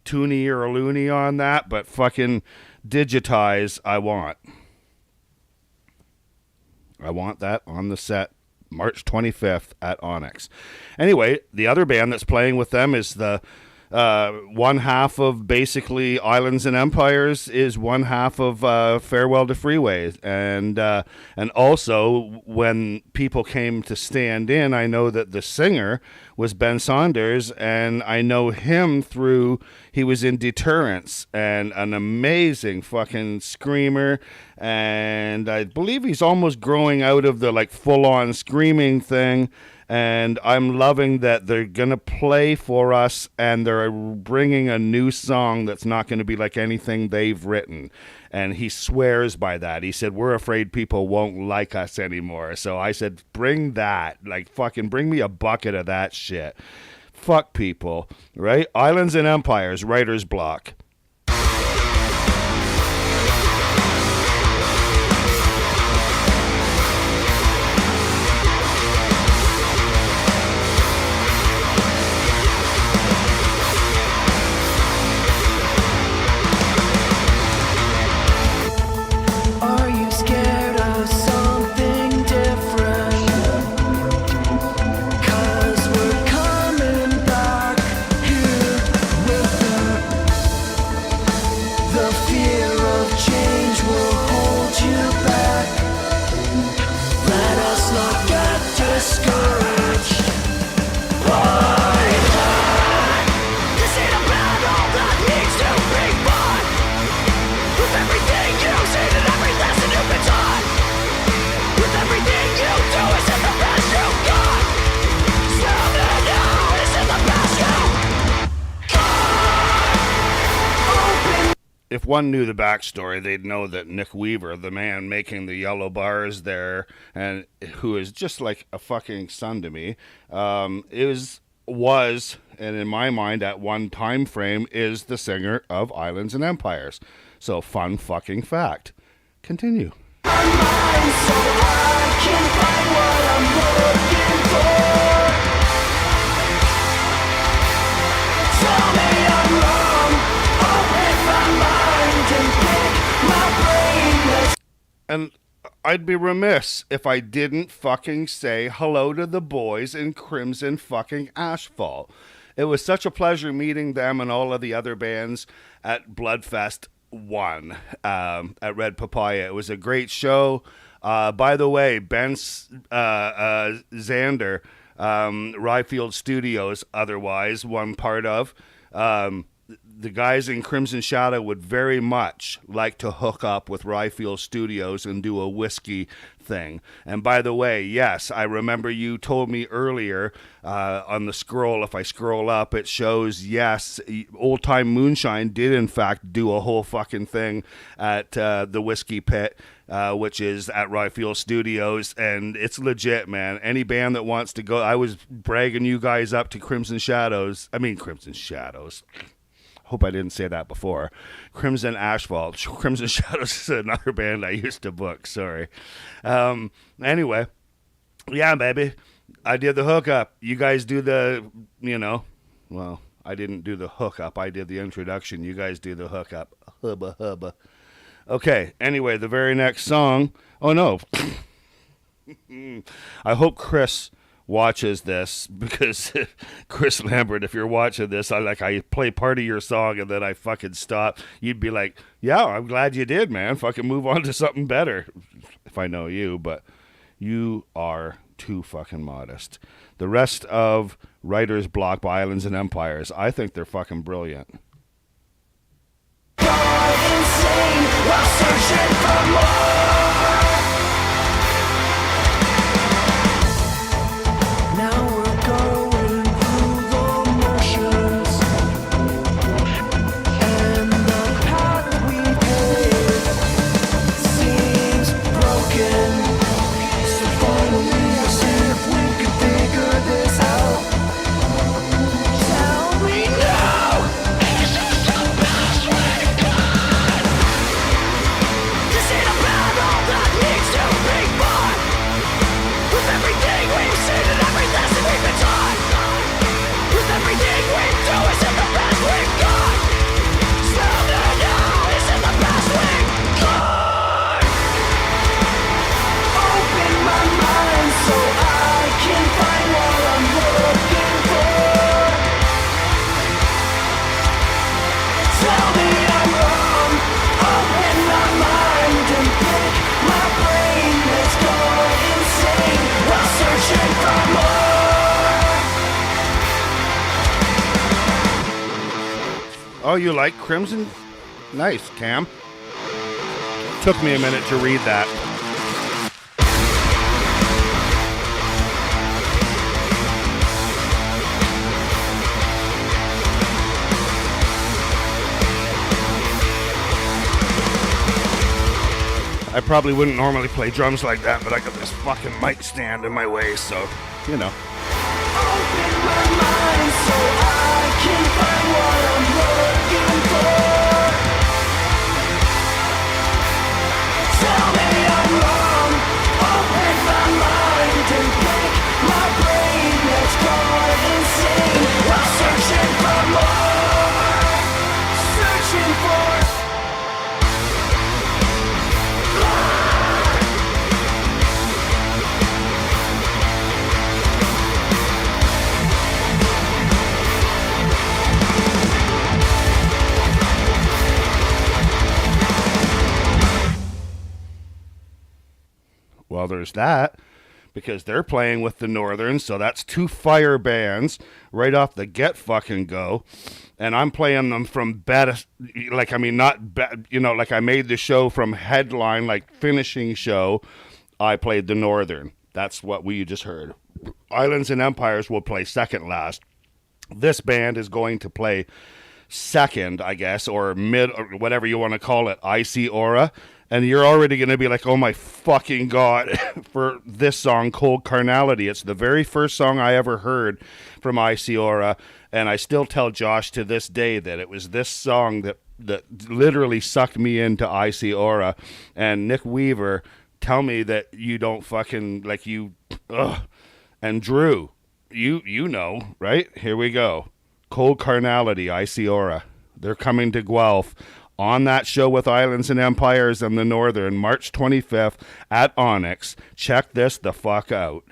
toonie or a loony on that, but fucking Digitize I want. I want that on the set March 25th at Onyx. Anyway, the other band that's playing with them is the one half of basically Islands and Empires is one half of Farewell to Freeway. And also when people came to stand in, I know that the singer was Ben Saunders, and I know him through, he was in Deterrence, and an amazing fucking screamer, and I believe he's almost growing out of the like full-on screaming thing, and I'm loving that they're going to play for us, and they're bringing a new song that's not going to be like anything they've written. And he swears by that. He said, we're afraid people won't like us anymore. So I said, bring that. Like, fucking bring me a bucket of that shit. Fuck people, right? Islands and Empires, writer's block. Are you scared of something different? 'Cause we're coming back here with the fear of change will hold you back. Let us not get discouraged. Why not? This ain't a battle that needs to be fought. With everything you say and every lesson you've been taught, with everything you do, is it the best you got? Still now, is it the best you got? If one knew the backstory, they'd know that Nick Weaver, the man making the yellow bars there, and who is just like a fucking son to me, was, and in my mind at one time frame, is the singer of Islands and Empires. So fun fucking fact. Continue. So I can find what I'm looking for. Tell me I'm wrong. Open my mind and pick my brain. And I'd be remiss if I didn't fucking say hello to the boys in Crimson fucking Asphalt. It was such a pleasure meeting them and all of the other bands at Bloodfest 1 at Red Papaya. It was a great show. By the way, Ben Xander, Ryfield Studios, otherwise one part of, the guys in Crimson Shadow would very much like to hook up with Ryfield Studios and do a whiskey thing. And by the way, yes, I remember you told me earlier on the scroll, if I scroll up, it shows, yes, Old Time Moonshine did in fact do a whole fucking thing at the Whiskey Pit. which is at Raw Fuel Studios, and it's legit, man. Any band that wants to go, I was bragging you guys up to Crimson Shadows. Hope I didn't say that before. Crimson Asphalt. Crimson Shadows is another band I used to book. Sorry. Anyway, yeah, baby. I did the hookup. You guys do the, well, I didn't do the hookup. I did the introduction. You guys do the hookup. Hubba hubba. Okay, anyway, the very next song. Oh, no. I hope Chris watches this, because Chris Lambert, if you're watching this, I play part of your song and then I fucking stop. You'd be like, yeah, I'm glad you did, man. Fucking move on to something better. If I know you, but you are too fucking modest. The rest of Writer's Block by Islands and Empires, I think they're fucking brilliant. Insane while searching for more. Now we're going through the motions, and the path we paved seems broken. So finally, let's see if we can figure this out. Tell me now. This ain't about all that needs to be bought. With everything we've seen and every lesson we've been taught. With everything we do, is it the best we've got? Still now, is it the best we've got? Open my mind so I can find what I'm looking for. Tell me I'm wrong. Open my mind and pick my brain that's gone insane while searching for more. Oh, you like Crimson? Nice, Cam. Took me a minute to read that. I probably wouldn't normally play drums like that, but I got this fucking mic stand in my way, so, Open my mind so I can find what I'm looking for. Tell me I'm wrong. Open my mind and pick my brain that's gone insane while searching for more. Searching for. well, there's that, because they're playing with the Northern, so that's two fire bands right off the get-fucking-go, and I'm playing them from like I made the show from headline, like finishing show, I played the Northern. That's what we just heard. Islands and Empires will play second last. This band is going to play second, I guess, or mid, or whatever you want to call it, Icy Aura. And you're already going to be like, oh my fucking God, for this song, Cold Carnality. It's the very first song I ever heard from Icy Aura. And I still tell Josh to this day that it was this song that literally sucked me into Icy Aura. And Nick Weaver, tell me that you don't fucking, like you, ugh. And Drew, you know, right? Here we go. Cold Carnality, Icy Aura. They're coming to Guelph on that show with Islands and Empires and the Northern, March 25th at Onyx. Check this the fuck out.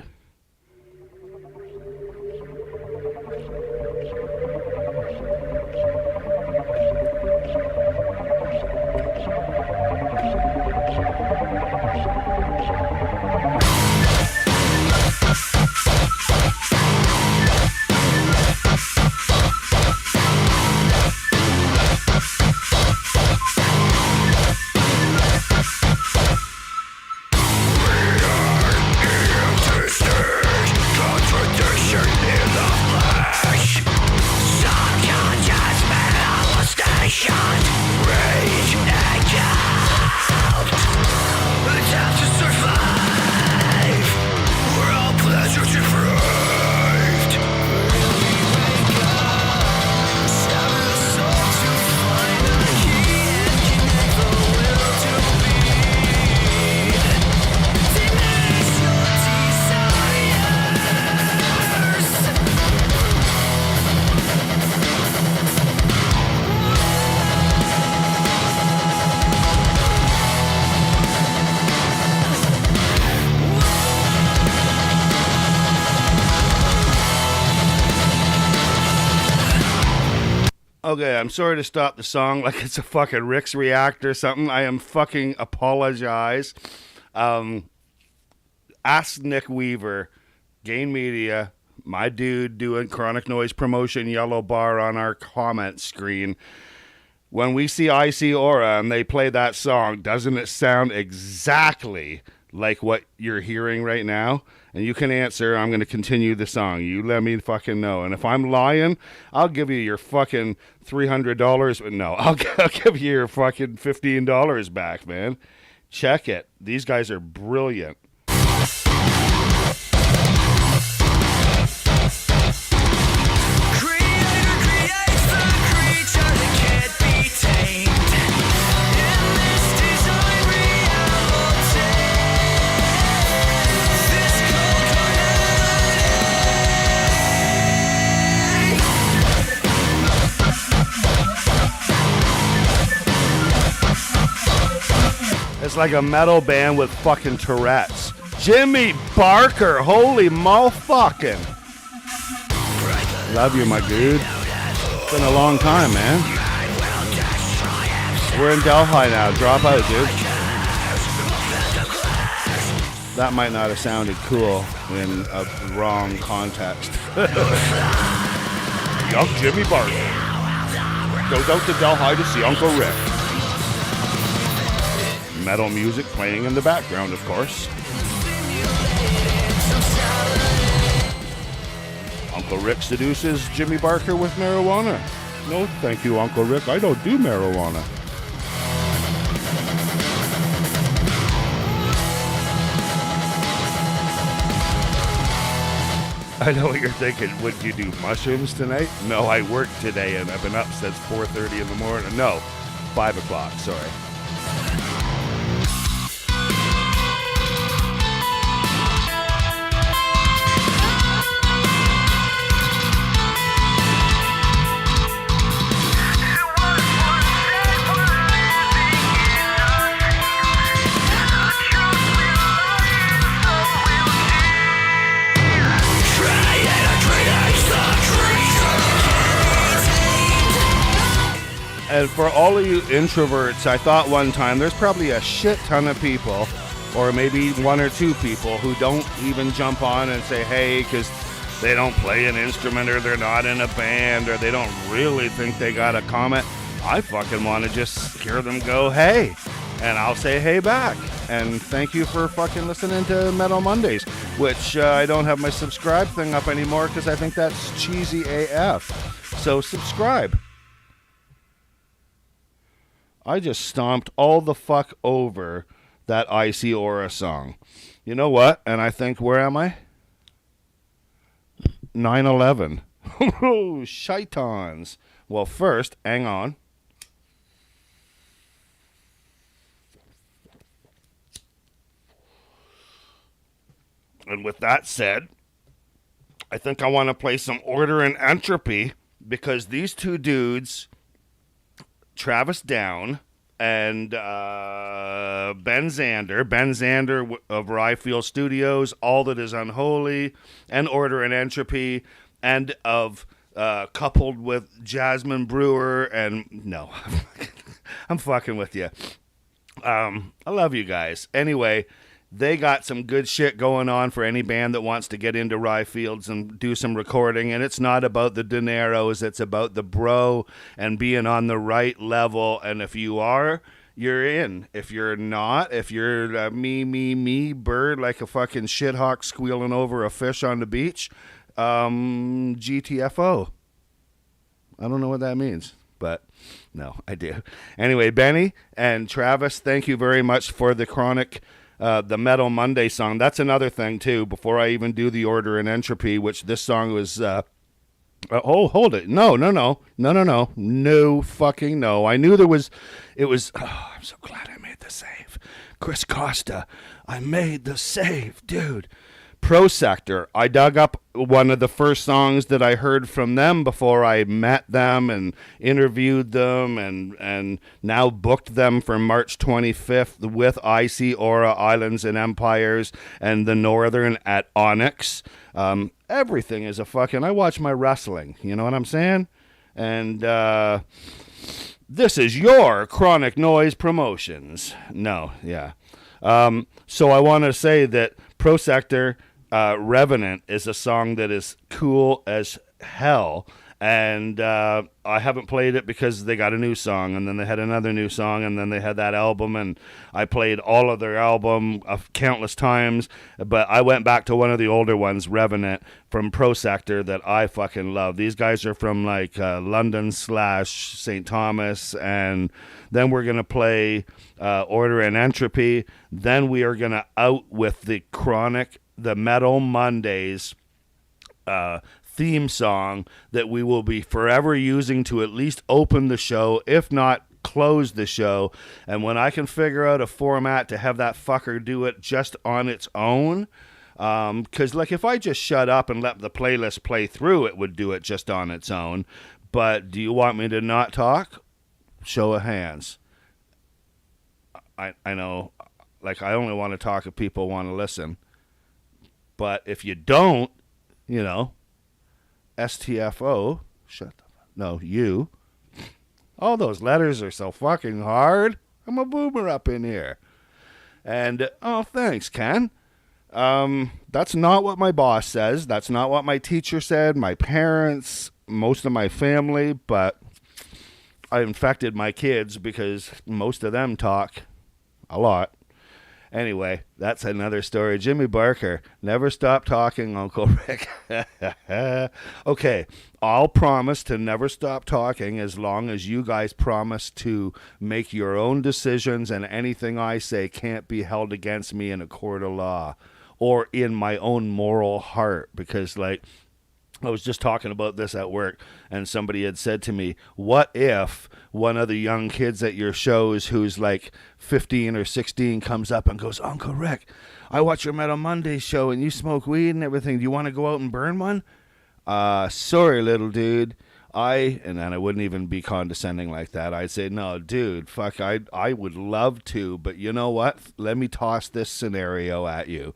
Stay Okay, I'm sorry to stop the song like it's a fucking Rick's React or something. I am fucking apologize. Ask Nick Weaver, Gain Media, my dude doing Chronic Noise promotion, yellow bar on our comment screen. When we see I See Aura and they play that song, doesn't it sound exactly like what you're hearing right now? And you can answer, I'm going to continue the song. You let me fucking know. And if I'm lying, I'll give you your fucking $300. But no, I'll give you your fucking $15 back, man. Check it. These guys are brilliant. Creator creates the creature that can't be tamed. In this design reality, this cold carnality. It's like a metal band with fucking Tourette's. Jimmy Barker, holy motherfucking. Love you, my dude. It's been a long time, man. We're in Delhi now. Drop out, dude. That might not have sounded cool in a wrong context. Young Jimmy Barker goes out to Delhi to see Uncle Rick. Metal music playing in the background, of course. Uncle Rick seduces Jimmy Barker with marijuana. No, thank you, Uncle Rick. I don't do marijuana. I know what you're thinking. Would you do mushrooms tonight? No, I work today and I've been up since 4:30 in the morning. No, 5 o'clock, sorry. And for all of you introverts, I thought one time there's probably a shit ton of people, or maybe one or two people, who don't even jump on and say hey because they don't play an instrument or they're not in a band or they don't really think they got a comment. I fucking want to just hear them go hey, and I'll say hey back. And thank you for fucking listening to Metal Mondays, which I don't have my subscribe thing up anymore because I think that's cheesy AF. So subscribe. I just stomped all the fuck over that I See Aura song. You know what? And I think, where am I? 9/11. Oh, shaitans. Well, first, hang on. And with that said, I think I want to play some Order and Entropy because these two dudes, Travis Down and Ben Zander of Ryefield Studios, All That Is Unholy, and Order and Entropy, and of coupled with Jasmine Brewer, and no, I'm fucking with you. I love you guys. Anyway, they got some good shit going on for any band that wants to get into Ryefields and do some recording. And it's not about the dineros. It's about the bro and being on the right level. And if you are, you're in. If you're not, if you're me bird like a fucking shithawk squealing over a fish on the beach, GTFO. I don't know what that means, but no, I do. Anyway, Benny and Travis, thank you very much for the Chronic the Metal Monday song. That's another thing too, before I even do the Order and Entropy, which this song was oh, hold it. No fucking no. I knew it was oh, I'm so glad I made the save. Chris Costa, I made the save, dude. Pro Sector, I dug up one of the first songs that I heard from them before I met them and interviewed them and now booked them for March 25th with I See Aura, Islands and Empires, and the Northern at Onyx. Everything is a fucking... I watch my wrestling, you know what I'm saying? And this is your Chronic Noise Promotions. No, yeah. So I want to say that Pro Sector Revenant is a song that is cool as hell. And I haven't played it because they got a new song, and then they had another new song, and then they had that album, and I played all of their album countless times, but I went back to one of the older ones, Revenant, from Pro Sector, that I fucking love. These guys are from, like, London/St. Thomas, and then we're going to play Order and Entropy. Then we are going to out with the Chronic, the Metal Mondays theme song that we will be forever using to at least open the show, if not close the show. And when I can figure out a format to have that fucker do it just on its own, because like if I just shut up and let the playlist play through, it would do it just on its own. But do you want me to not talk? Show of hands. I know, like, I only want to talk if people want to listen. But if you don't, you know, STFO, shut the fuck. No, you. All those letters are so fucking hard. I'm a boomer up in here. And, oh, thanks, Ken. That's not what my boss says. That's not what my teacher said, my parents, most of my family, but I infected my kids because most of them talk a lot. Anyway, that's another story. Jimmy Barker, never stop talking, Uncle Rick. Okay, I'll promise to never stop talking as long as you guys promise to make your own decisions, and anything I say can't be held against me in a court of law or in my own moral heart. Because, like, I was just talking about this at work, and somebody had said to me, what if one of the young kids at your shows who's like 15 or 16 comes up and goes, Uncle Rick, I watch your Metal Monday show and you smoke weed and everything. Do you want to go out and burn one? Sorry, little dude. And then I wouldn't even be condescending like that. I'd say, no, dude, fuck, I would love to, but you know what? Let me toss this scenario at you.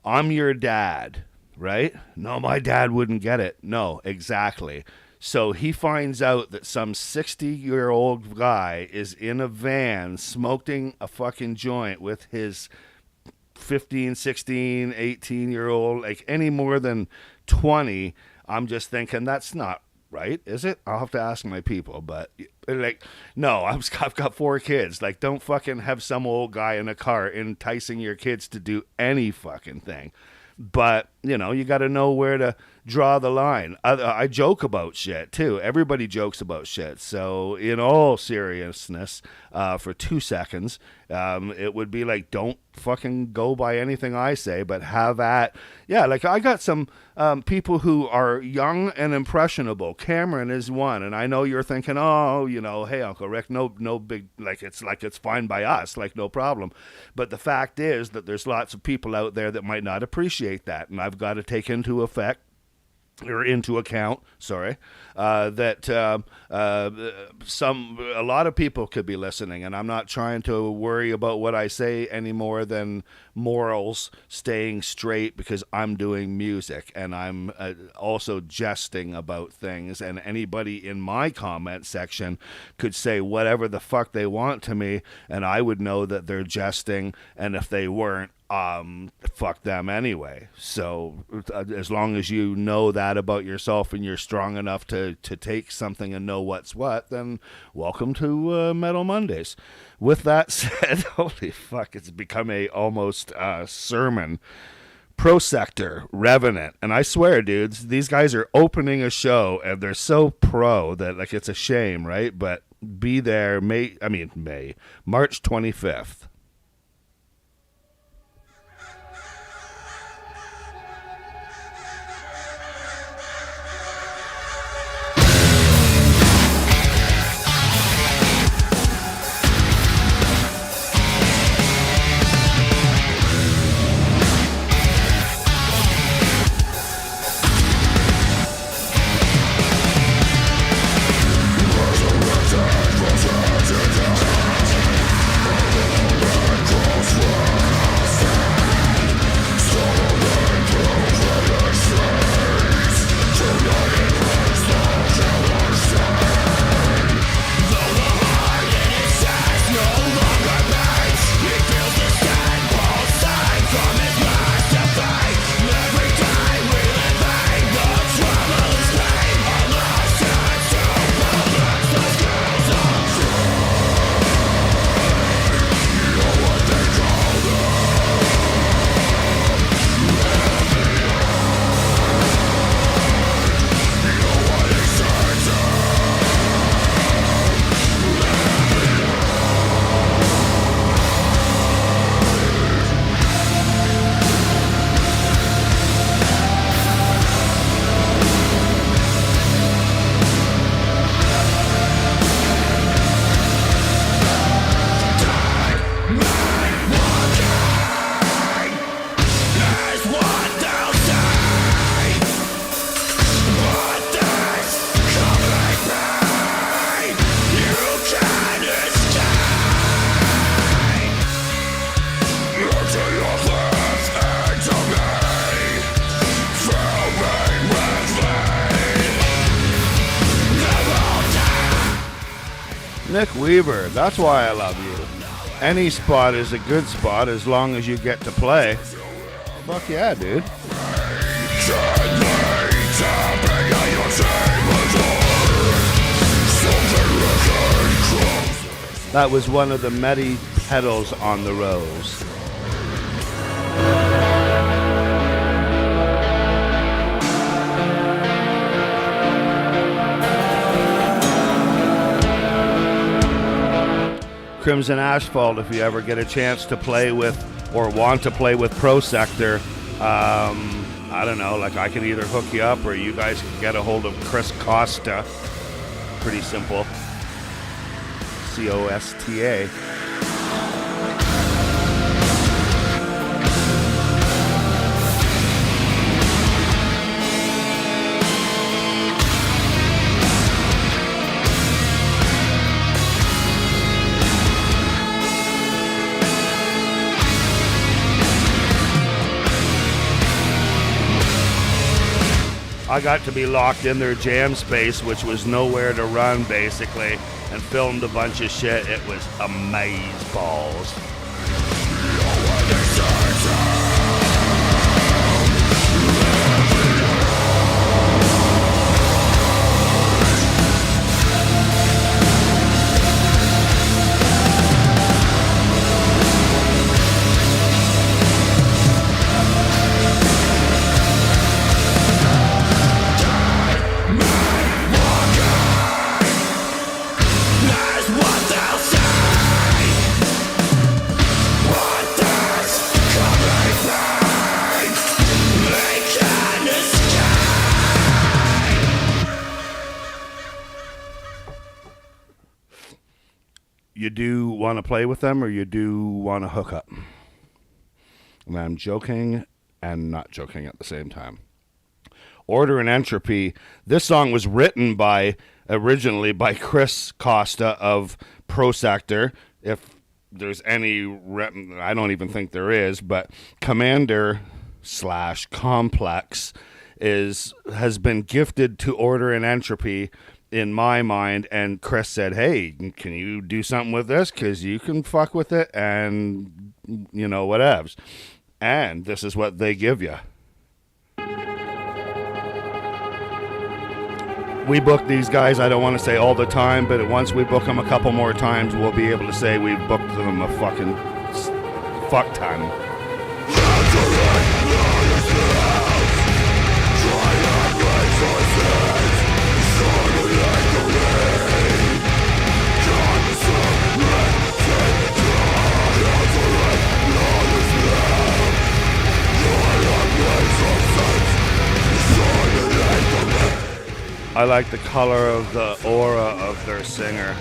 I'm your dad. Right? No, my dad wouldn't get it. No, exactly. So he finds out that some 60-year-old guy is in a van smoking a fucking joint with his 15, 16, 18-year-old, like any more than 20. I'm just thinking that's not right, is it? I'll have to ask my people, but like, no, I've got 4 kids. Like, don't fucking have some old guy in a car enticing your kids to do any fucking thing. But, you know, you got to know where to draw the line. I joke about shit, too. Everybody jokes about shit. So, in all seriousness, for 2 seconds, it would be like, don't fucking go by anything I say, but have at, yeah, like I got some people who are young and impressionable. Cameron is one, and I know you're thinking, oh, you know, hey, Uncle Rick, no big, like it's fine by us, like no problem. But the fact is that there's lots of people out there that might not appreciate that, and I've got to take into account that a lot of people could be listening, and I'm not trying to worry about what I say any more than morals staying straight, because I'm doing music and I'm also jesting about things, and anybody in my comment section could say whatever the fuck they want to me, and I would know that they're jesting, and if they weren't, fuck them anyway. So as long as you know that about yourself and you're strong enough to take something and know what's what, then welcome to Metal Mondays. With that said, holy fuck, it's become a almost sermon. Pro Sector, Revenant, and I swear, dudes, these guys are opening a show and they're so pro that, like, it's a shame, right? But be there March 25th. Resurrected, Nick Weaver, that's why I love you. Any spot is a good spot as long as you get to play. Fuck yeah, dude. That was one of the many petals on the rose. Crimson Asphalt, if you ever get a chance to play with or want to play with Pro Sector, I don't know, like I can either hook you up or you guys can get a hold of Chris Costa. Pretty simple. Costa. I got to be locked in their jam space, which was nowhere to run, basically, and filmed a bunch of shit. It was amaze balls. You do want to play with them or you do want to hook up? And I'm joking and not joking at the same time. Order and Entropy. This song was written originally by Chris Costa of Pro Sector. If there's any, I don't even think there is, but Commander/Complex has been gifted to Order and Entropy in my mind, and Chris said, hey, can you do something with this? Because you can fuck with it and, you know, whatevs. And this is what they give you. We book these guys, I don't want to say all the time, but once we book them a couple more times, we'll be able to say we've booked them a fucking fuck ton. I like the color of the aura of their singer.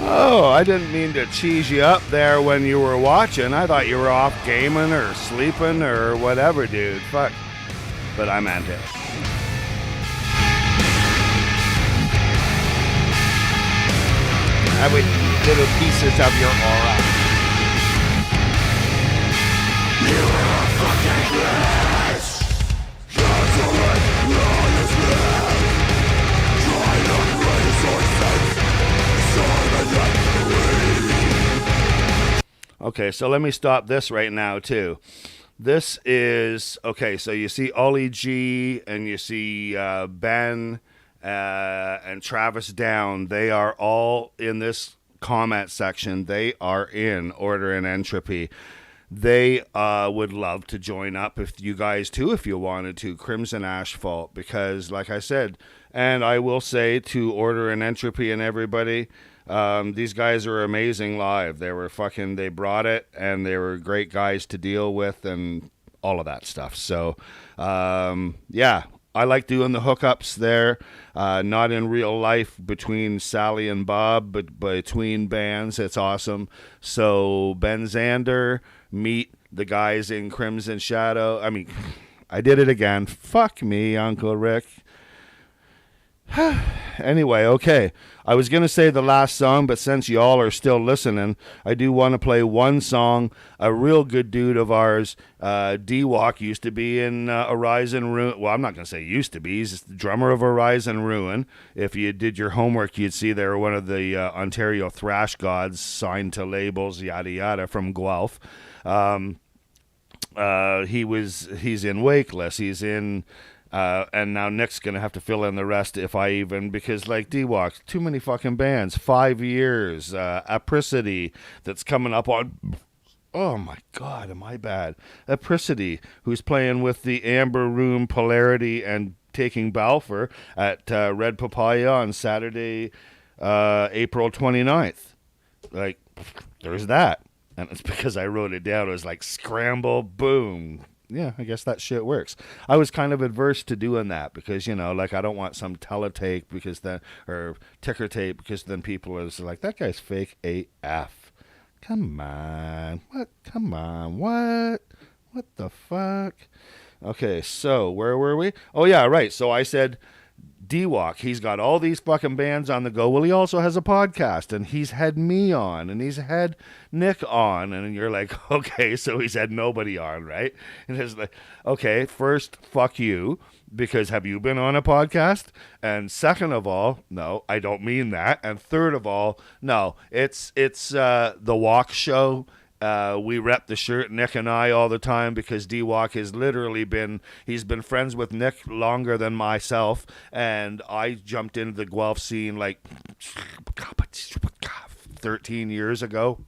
Oh, I didn't mean to cheese you up there when you were watching. I thought you were off gaming or sleeping or whatever, dude. Fuck. But I meant it. I would little pieces of your aura. You are a fucking bitch. Okay, so let me stop this right now, too. This is, okay, so you see Ollie G and you see Ben and Travis Down. They are all in this comment section. They are in Order and Entropy. They would love to join up if you guys, too, if you wanted to, Crimson Asphalt, because, like I said, and I will say to Order and Entropy and everybody, These guys are amazing live. They brought it, and they were great guys to deal with, and all of that stuff. So, yeah, I like doing the hookups there. Not in real life between Sally and Bob, but between bands. It's awesome. So Ben Zander, meet the guys in Crimson Shadow. I mean, I did it again. Fuck me, Uncle Rick. Anyway, okay. I was going to say the last song, but since y'all are still listening, I do want to play one song. A real good dude of ours, D-Walk, used to be in Horizon Ruin. Well, I'm not going to say used to be. He's the drummer of Horizon Ruin. If you did your homework, you'd see they were one of the Ontario thrash gods, signed to labels, yada yada, from Guelph. He's in Wakeless. He's in... and now Nick's going to have to fill in the rest because like D-Walk, too many fucking bands. 5 years. Apricity, that's coming up on... Oh my God, am I bad? Apricity, who's playing with the Amber Room, Polarity, and Taking Balfour at Red Papaya on Saturday, April 29th. Like, there's that. And it's because I wrote it down. It was like scramble, boom. Yeah, I guess that shit works. I was kind of adverse to doing that because, like I don't want some teletape or ticker tape because then people are like, that guy's fake AF. Come on. What? Come on. What? What the fuck? Okay, so where were we? Oh, yeah, right. So I said D-Walk, he's got all these fucking bands on the go. Well, he also has a podcast, and he's had me on, and he's had Nick on, and you're like, okay, so he's had nobody on, right? And it's like, okay, first, fuck you, because have you been on a podcast? And second of all, no, I don't mean that. And third of all, no, it's the Walk Show. We rep the shirt, Nick and I, all the time because D-Walk has literally he's been friends with Nick longer than myself, and I jumped into the Guelph scene like 13 years ago.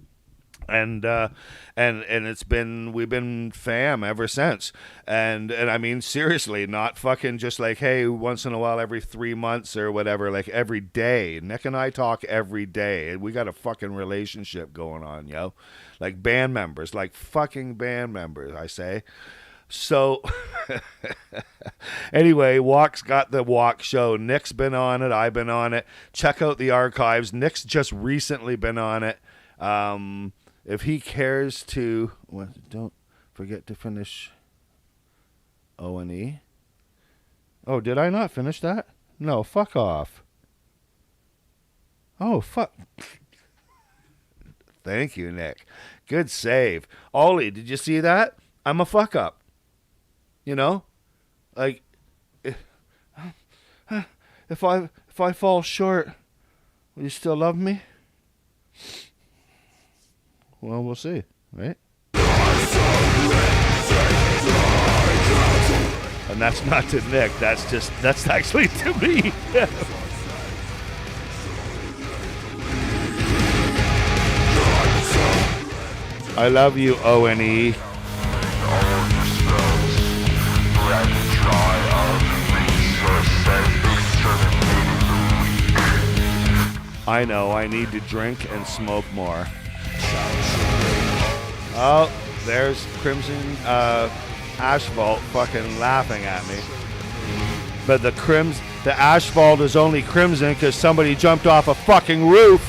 And we've been fam ever since. And I mean, seriously, not fucking just like, hey, once in a while, every 3 months or whatever, like every day. Nick and I talk every day. We got a fucking relationship going on, yo. Like band members, like fucking band members, I say. So, anyway, Walk's got the Walk Show. Nick's been on it. I've been on it. Check out the archives. Nick's just recently been on it. If he cares to... Well, don't forget to finish O&E. Oh, did I not finish that? No, fuck off. Oh, fuck. Thank you, Nick. Good save. Ollie, did you see that? I'm a fuck up. Like, if I fall short, will you still love me? Well, we'll see, right? And that's not to Nick. That's actually to me. I love you, O&E. I know, I need to drink and smoke more. Oh, there's Crimson Asphalt fucking laughing at me. But the asphalt is only crimson because somebody jumped off a fucking roof.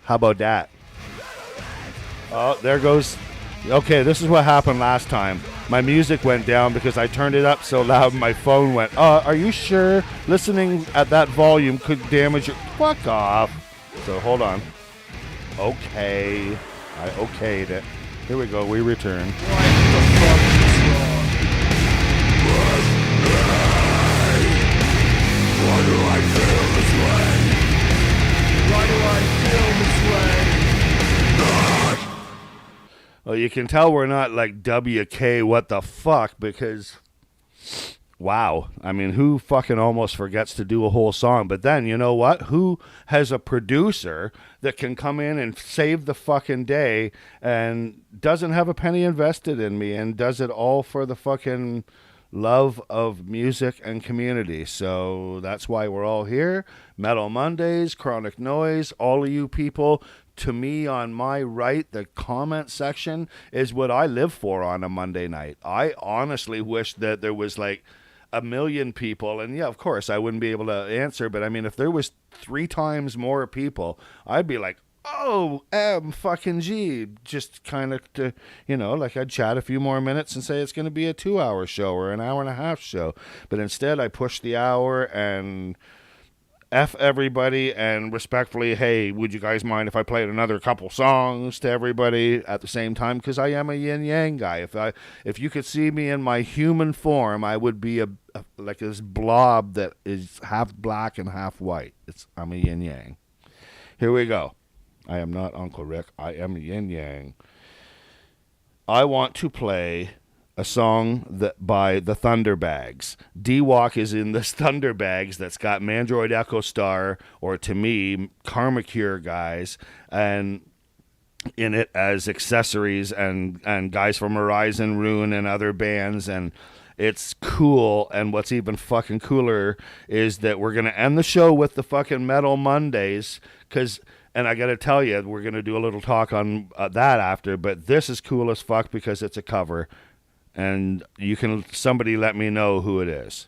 How about that? Oh, there goes. Okay, this is what happened last time. My music went down because I turned it up so loud my phone went, are you sure listening at that volume could damage your... Fuck off. So hold on. Okay. I okayed it. Here we go. We return. What the fuck is wrong? Why do I feel this way? Why do I feel this way? Well, you can tell we're not like WK what the fuck because, wow. I mean, who fucking almost forgets to do a whole song? But then, you know what? Who has a producer that can come in and save the fucking day and doesn't have a penny invested in me and does it all for the fucking love of music and community. So that's why we're all here. Metal Mondays, Chronic Noise, all of you people. To me, on my right, the comment section is what I live for on a Monday night. I honestly wish that there was like a million people, and yeah, of course, I wouldn't be able to answer, but I mean, if there was 3 times more people, I'd be like, oh, fucking G, just kind of to, like I'd chat a few more minutes and say it's going to be a 2-hour show or an hour and a half show. But instead, I pushed the hour and F everybody and respectfully, hey, would you guys mind if I played another couple songs to everybody at the same time? Because I am a yin yang guy. If you could see me in my human form, I would be like this blob that is half black and half white. I'm a yin yang. Here we go. I am not Uncle Rick. I am yin yang. I want to play a song by the Thunderbags. D-Walk is in this Thunderbags that's got Mandroid Echo Star, or to me, Karma Cure guys, and in it as accessories and guys from Horizon, Ruin, and other bands, and it's cool. And what's even fucking cooler is that we're going to end the show with the fucking Metal Mondays, and I got to tell you, we're going to do a little talk on that after, but this is cool as fuck because it's a cover. And somebody let me know who it is.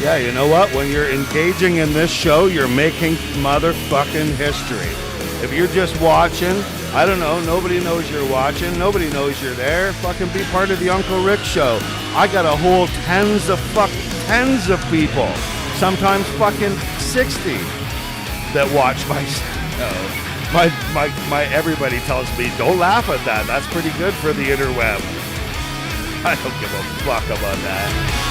Yeah, you know what? When you're engaging in this show, you're making motherfucking history. If you're just watching, I don't know, nobody knows you're watching, nobody knows you're there, fucking be part of the Uncle Rick show. I got a whole tens of people, sometimes fucking 60 that watch my show. My everybody tells me, don't laugh at that. That's pretty good for the interweb. I don't give a fuck about that.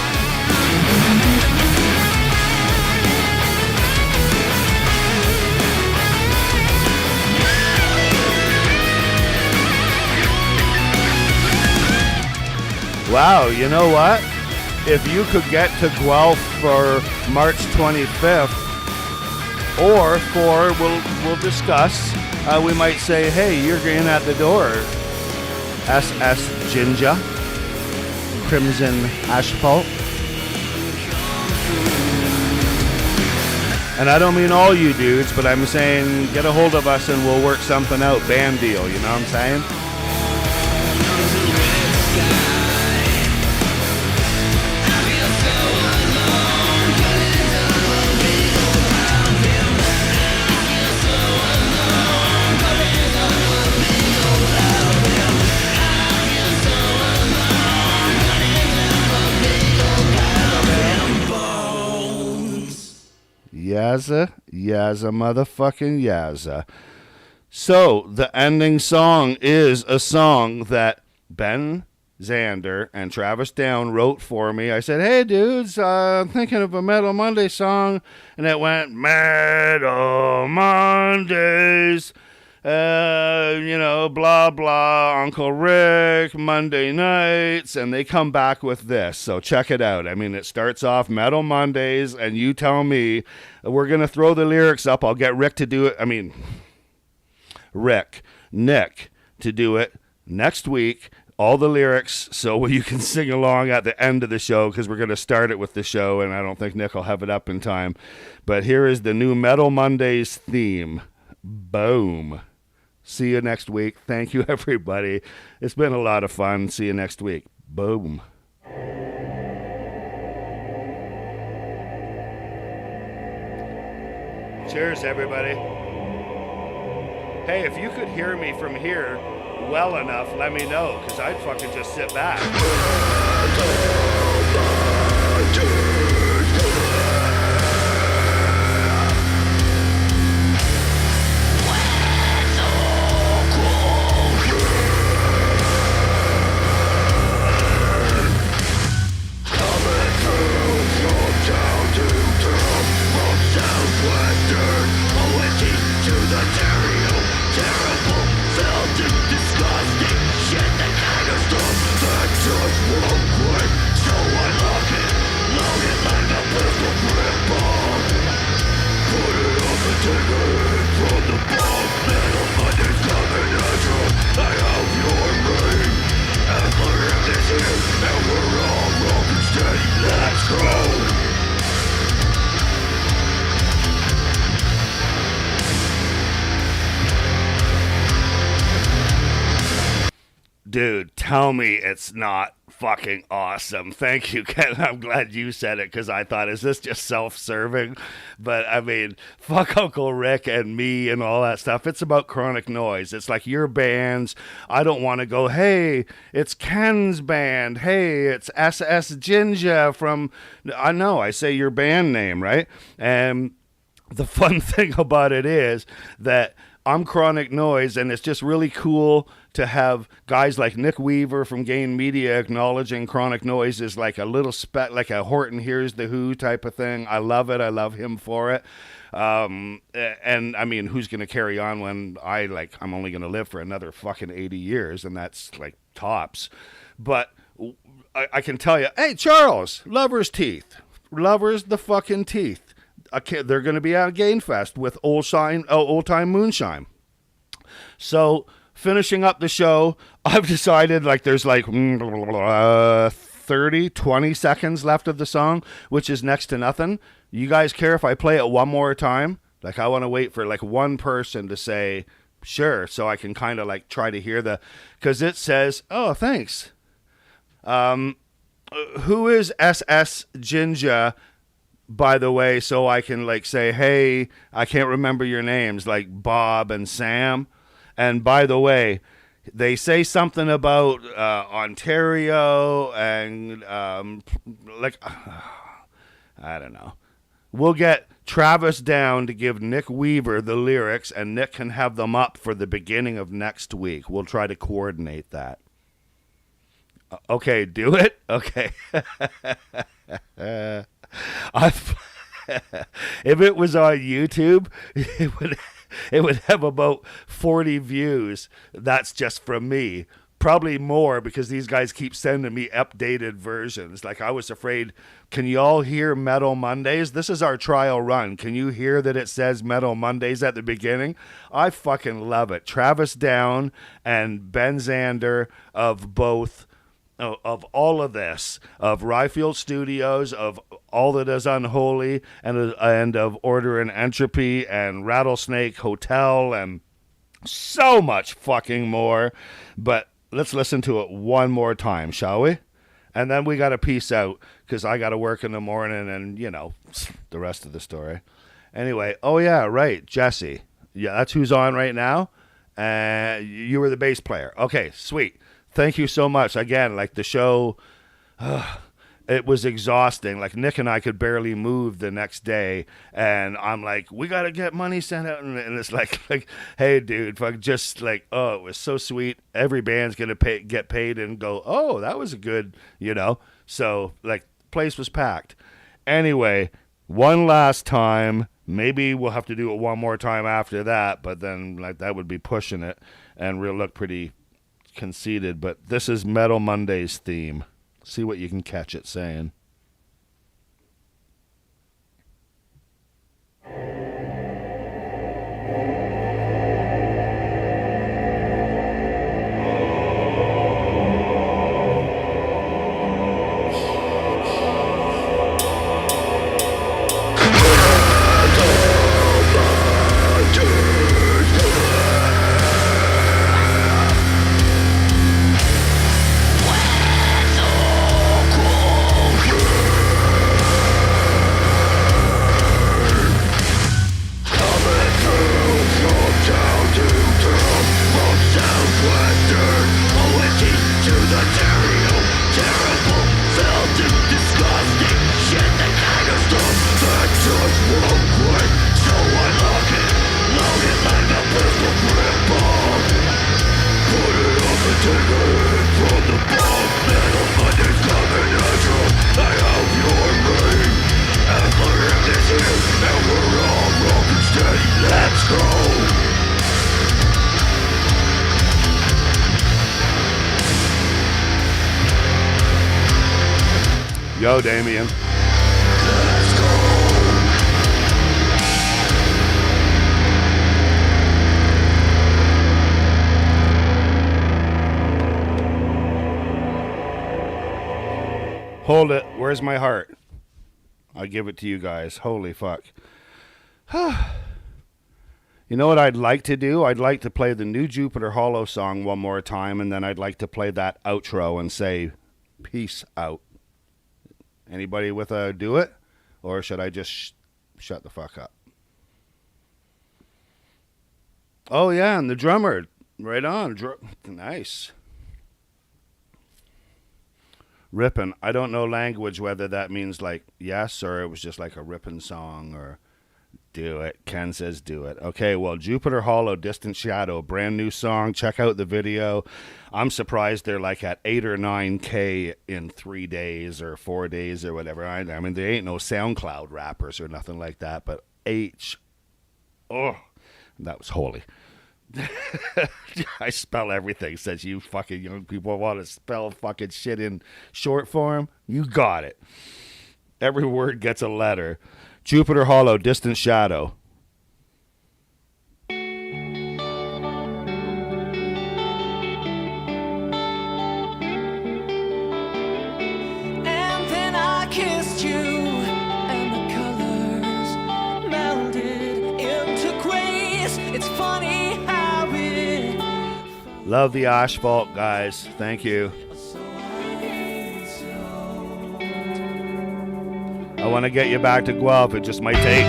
Wow, you know what? If you could get to Guelph for March 25th, or for, we'll discuss, we might say, hey, you're in at the door. SS Ginger, Crimson Asphalt. And I don't mean all you dudes, but I'm saying get a hold of us and we'll work something out, band deal, you know what I'm saying? Yazza, motherfucking Yazza. So, the ending song is a song that Ben Zander and Travis Down wrote for me. I said, hey, dudes, I'm thinking of a Metal Monday song. And it went, Metal Mondays, blah, blah, Uncle Rick, Monday nights, and they come back with this. So check it out. I mean, it starts off Metal Mondays, and you tell me, we're going to throw the lyrics up. I'll get Nick to do it next week. All the lyrics, so you can sing along at the end of the show, because we're going to start it with the show, and I don't think Nick will have it up in time. But here is the new Metal Mondays theme. Boom. See you next week. Thank you, everybody. It's been a lot of fun. See you next week. Boom. Cheers, everybody. Hey, if you could hear me from here well enough, let me know, because I'd fucking just sit back. Dude, tell me it's not fucking awesome. Thank you, Ken. I'm glad you said it, because I thought, is this just self-serving? But, I mean, fuck Uncle Rick and me and all that stuff. It's about Chronic Noise. It's like your bands. I don't want to go, hey, it's Ken's band. Hey, it's SS Jinja from... I know, I say your band name, right? And the fun thing about it is that I'm Chronic Noise, and it's just really cool to have guys like Nick Weaver from Gain Media acknowledging Chronic Noise is like a little like a Horton Hears the Who type of thing. I love it. I love him for it. And I mean, who's going to carry on when I'm only going to live for another fucking 80 years, and that's like tops. But I can tell you, hey, Charles, Lover's Teeth. Lover's the fucking teeth. They're going to be at Gainfest with Old Time Moonshine. So, finishing up the show, I've decided there's 20 seconds left of the song, which is next to nothing. You guys care if I play it one more time? I want to wait for one person to say, sure, so I can kind of try to hear because it says, oh, thanks. Who is SS Jinja, by the way, so I can say, hey, I can't remember your names, like Bob and Sam. And by the way, they say something about Ontario and I don't know. We'll get Travis down to give Nick Weaver the lyrics, and Nick can have them up for the beginning of next week. We'll try to coordinate that. Okay, do it? Okay. If it was on YouTube, it would have about 40 views. That's just from me. Probably more, because these guys keep sending me updated versions. I was afraid, can you all hear Metal Mondays? This is our trial run. Can you hear that it says Metal Mondays at the beginning? I fucking love it. Travis Down and Ben Zander of both... of all of this, of Ryfield Studios, of All That Is Unholy, and of Order and Entropy, and Rattlesnake Hotel, and so much fucking more. But let's listen to it one more time, shall we? And then we got to peace out, because I got to work in the morning, and, the rest of the story. Anyway, oh yeah, right, Jesse. Yeah, that's who's on right now. You were the bass player. Okay, sweet. Thank you so much. Again, the show, it was exhausting. Nick and I could barely move the next day, and I'm like, we got to get money sent out. And it's like, hey, dude, just oh, it was so sweet. Every band's going to get paid and go, oh, that was a good, So, place was packed. Anyway, one last time. Maybe we'll have to do it one more time after that, but then, that would be pushing it, and we'll look pretty conceited. But this is Metal Monday's theme. See what you can catch it saying. go, Damien. Hold it. Where's my heart? I'll give it to you guys. Holy fuck. You know what I'd like to do? I'd like to play the new Jupiter Hollow song one more time, and then I'd like to play that outro and say, peace out. Anybody with a do it? Or should I just shut the fuck up? Oh, yeah, and the drummer. Right on. Nice. Rippin'. I don't know language, whether that means like yes or it was just like a rippin' song or do it. Ken says do it. Okay, well, Jupiter Hollow, Distant Shadow, brand new song. Check out the video. I'm surprised they're like at 8 or 9K in 3 days or 4 days or whatever. I mean, they ain't no SoundCloud rappers or nothing like that, but that was holy. I spell everything. Says you fucking young people want to spell fucking shit in short form. You got it. Every word gets a letter. Jupiter Hollow, Distant Shadow. And then I kissed you, and the colors melded into grace. It's funny how it Love the asphalt, guys. Thank you. I want to get you back to Guelph. It just might take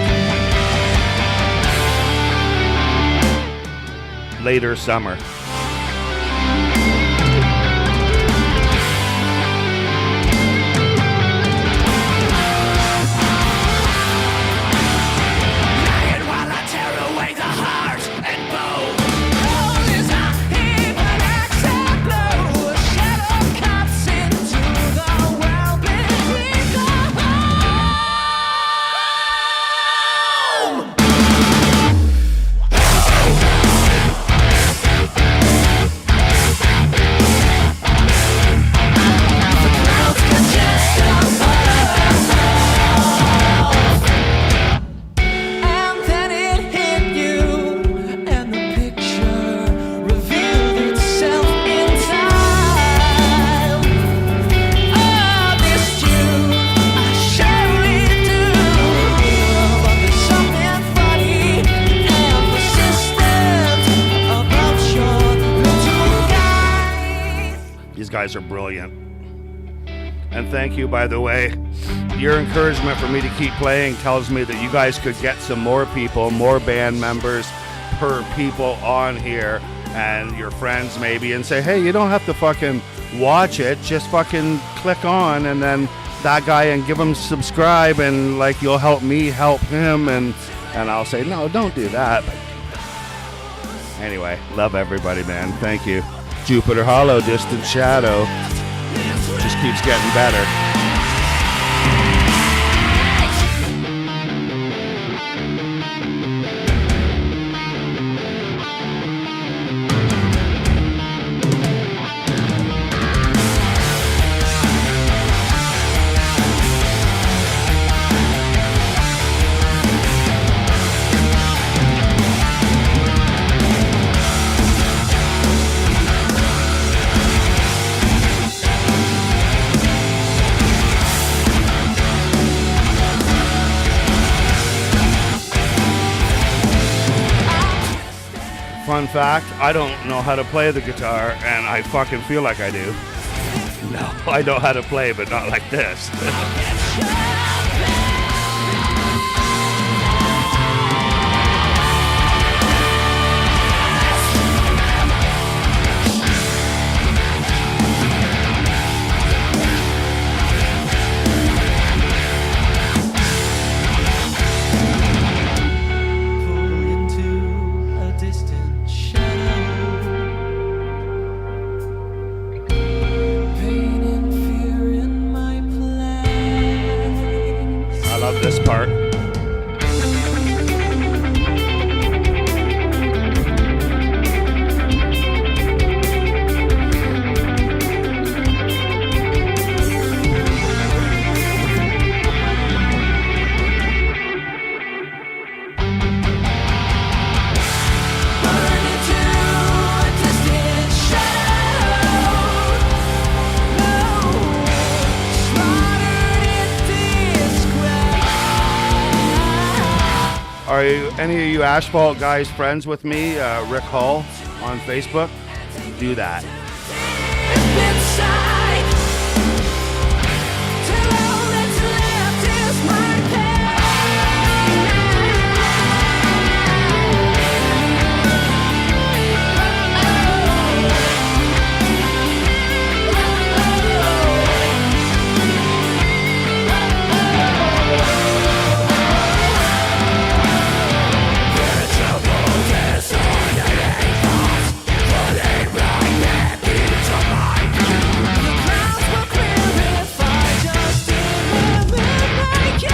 later summer. And while I tear away the heart and bone, all is not even except blue. A shadow cuts into the world between the And then it hit you, and the picture revealed itself in time. I missed you, I surely do. But there's something funny and persistent about your little guys. These guys are brilliant. And thank you, by the way. Your encouragement for me to keep playing tells me that you guys could get some more people, more band members per people on here, and your friends maybe, and say, hey, you don't have to fucking watch it. Just fucking click on, and then that guy, and give him subscribe, and like you'll help me help him, and I'll say, no, don't do that. But anyway, love everybody, man. Thank you. Jupiter Hollow, Distant Shadow. Just keeps getting better. Fun fact, I don't know how to play the guitar, and I fucking feel like I do. No, I know how to play, but not like this. Pull into a distant shadow. Pain and fear in my play. Are any of you Asphalt guys friends with me? Rick Hall on Facebook? Do that. Inside, till all that's left is my clouds will clear if I just didn't like you.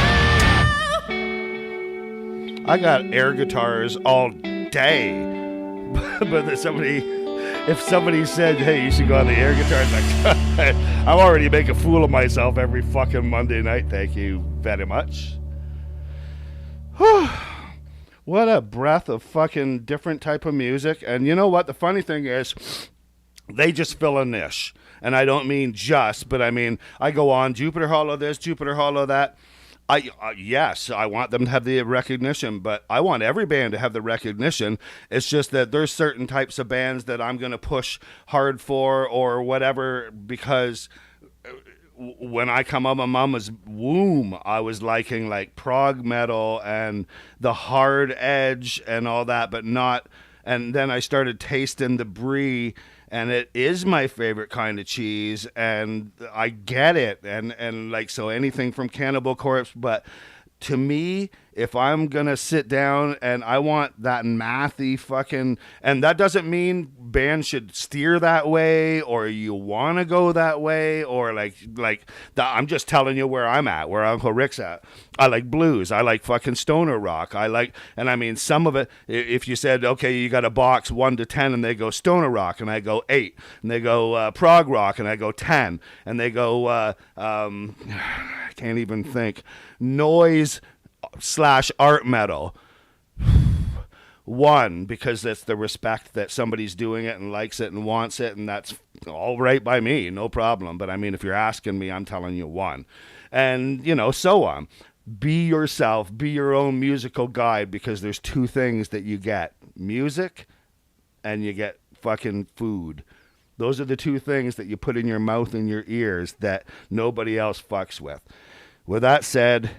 I got air guitars all day. But if somebody said, hey, you should go on the air guitars, like, I'm already making a fool of myself every fucking Monday night. Thank you very much. What a breath of fucking different type of music. And you know what? The funny thing is, they just fill a niche. And I don't mean just, but I mean, I go on Jupiter Hollow this, Jupiter Hollow that. Yes, I want them to have the recognition, but I want every band to have the recognition. It's just that there's certain types of bands that I'm going to push hard for or whatever, because when I come out of my mama's womb, I was liking like prog metal and the hard edge and all that, but not. And then I started tasting the brie, and it is my favorite kind of cheese, and I get it. And like, so anything from Cannibal Corpse, but to me, if I'm gonna sit down and I want that mathy fucking, and that doesn't mean bands should steer that way or you want to go that way, or like that. I'm just telling you where I'm at, where Uncle Rick's at. I like blues. I like fucking stoner rock. I like, and I mean, some of it, if you said, okay, you got a box 1 to 10, and they go stoner rock, and I go 8, and they go prog rock, and I go 10, and they go I can't even think, noise / art metal 1, because that's the respect that somebody's doing it and likes it and wants it, and that's all right by me, no problem. But I mean, if you're asking me, I'm telling you 1, and you know, so on. Be yourself, be your own musical guide, because there's 2 things that you get: music and you get fucking food. Those are the 2 things that you put in your mouth and your ears that nobody else fucks with. With that said,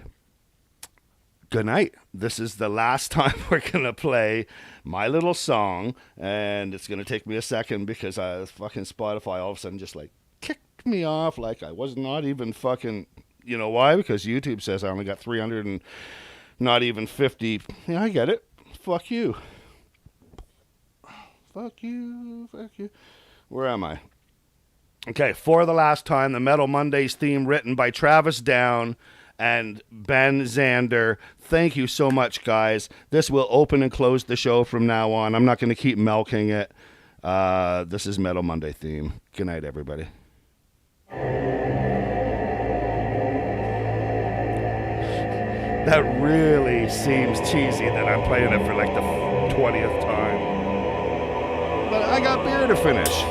good night. This is the last time we're going to play my little song, and it's going to take me a second because fucking Spotify all of a sudden just like kicked me off like I was not even fucking, you know why? Because YouTube says I only got 300 and not even 50. Yeah, I get it. Fuck you. Fuck you. Fuck you. Where am I? Okay, for the last time, the Metal Mondays theme written by Travis Down and Ben Zander. Thank you so much, guys. This will open and close the show from now on. I'm not going to keep milking it. This is Metal Monday theme. Good night, everybody. That really seems cheesy that I'm playing it for like the 20th time. But I got beer to finish.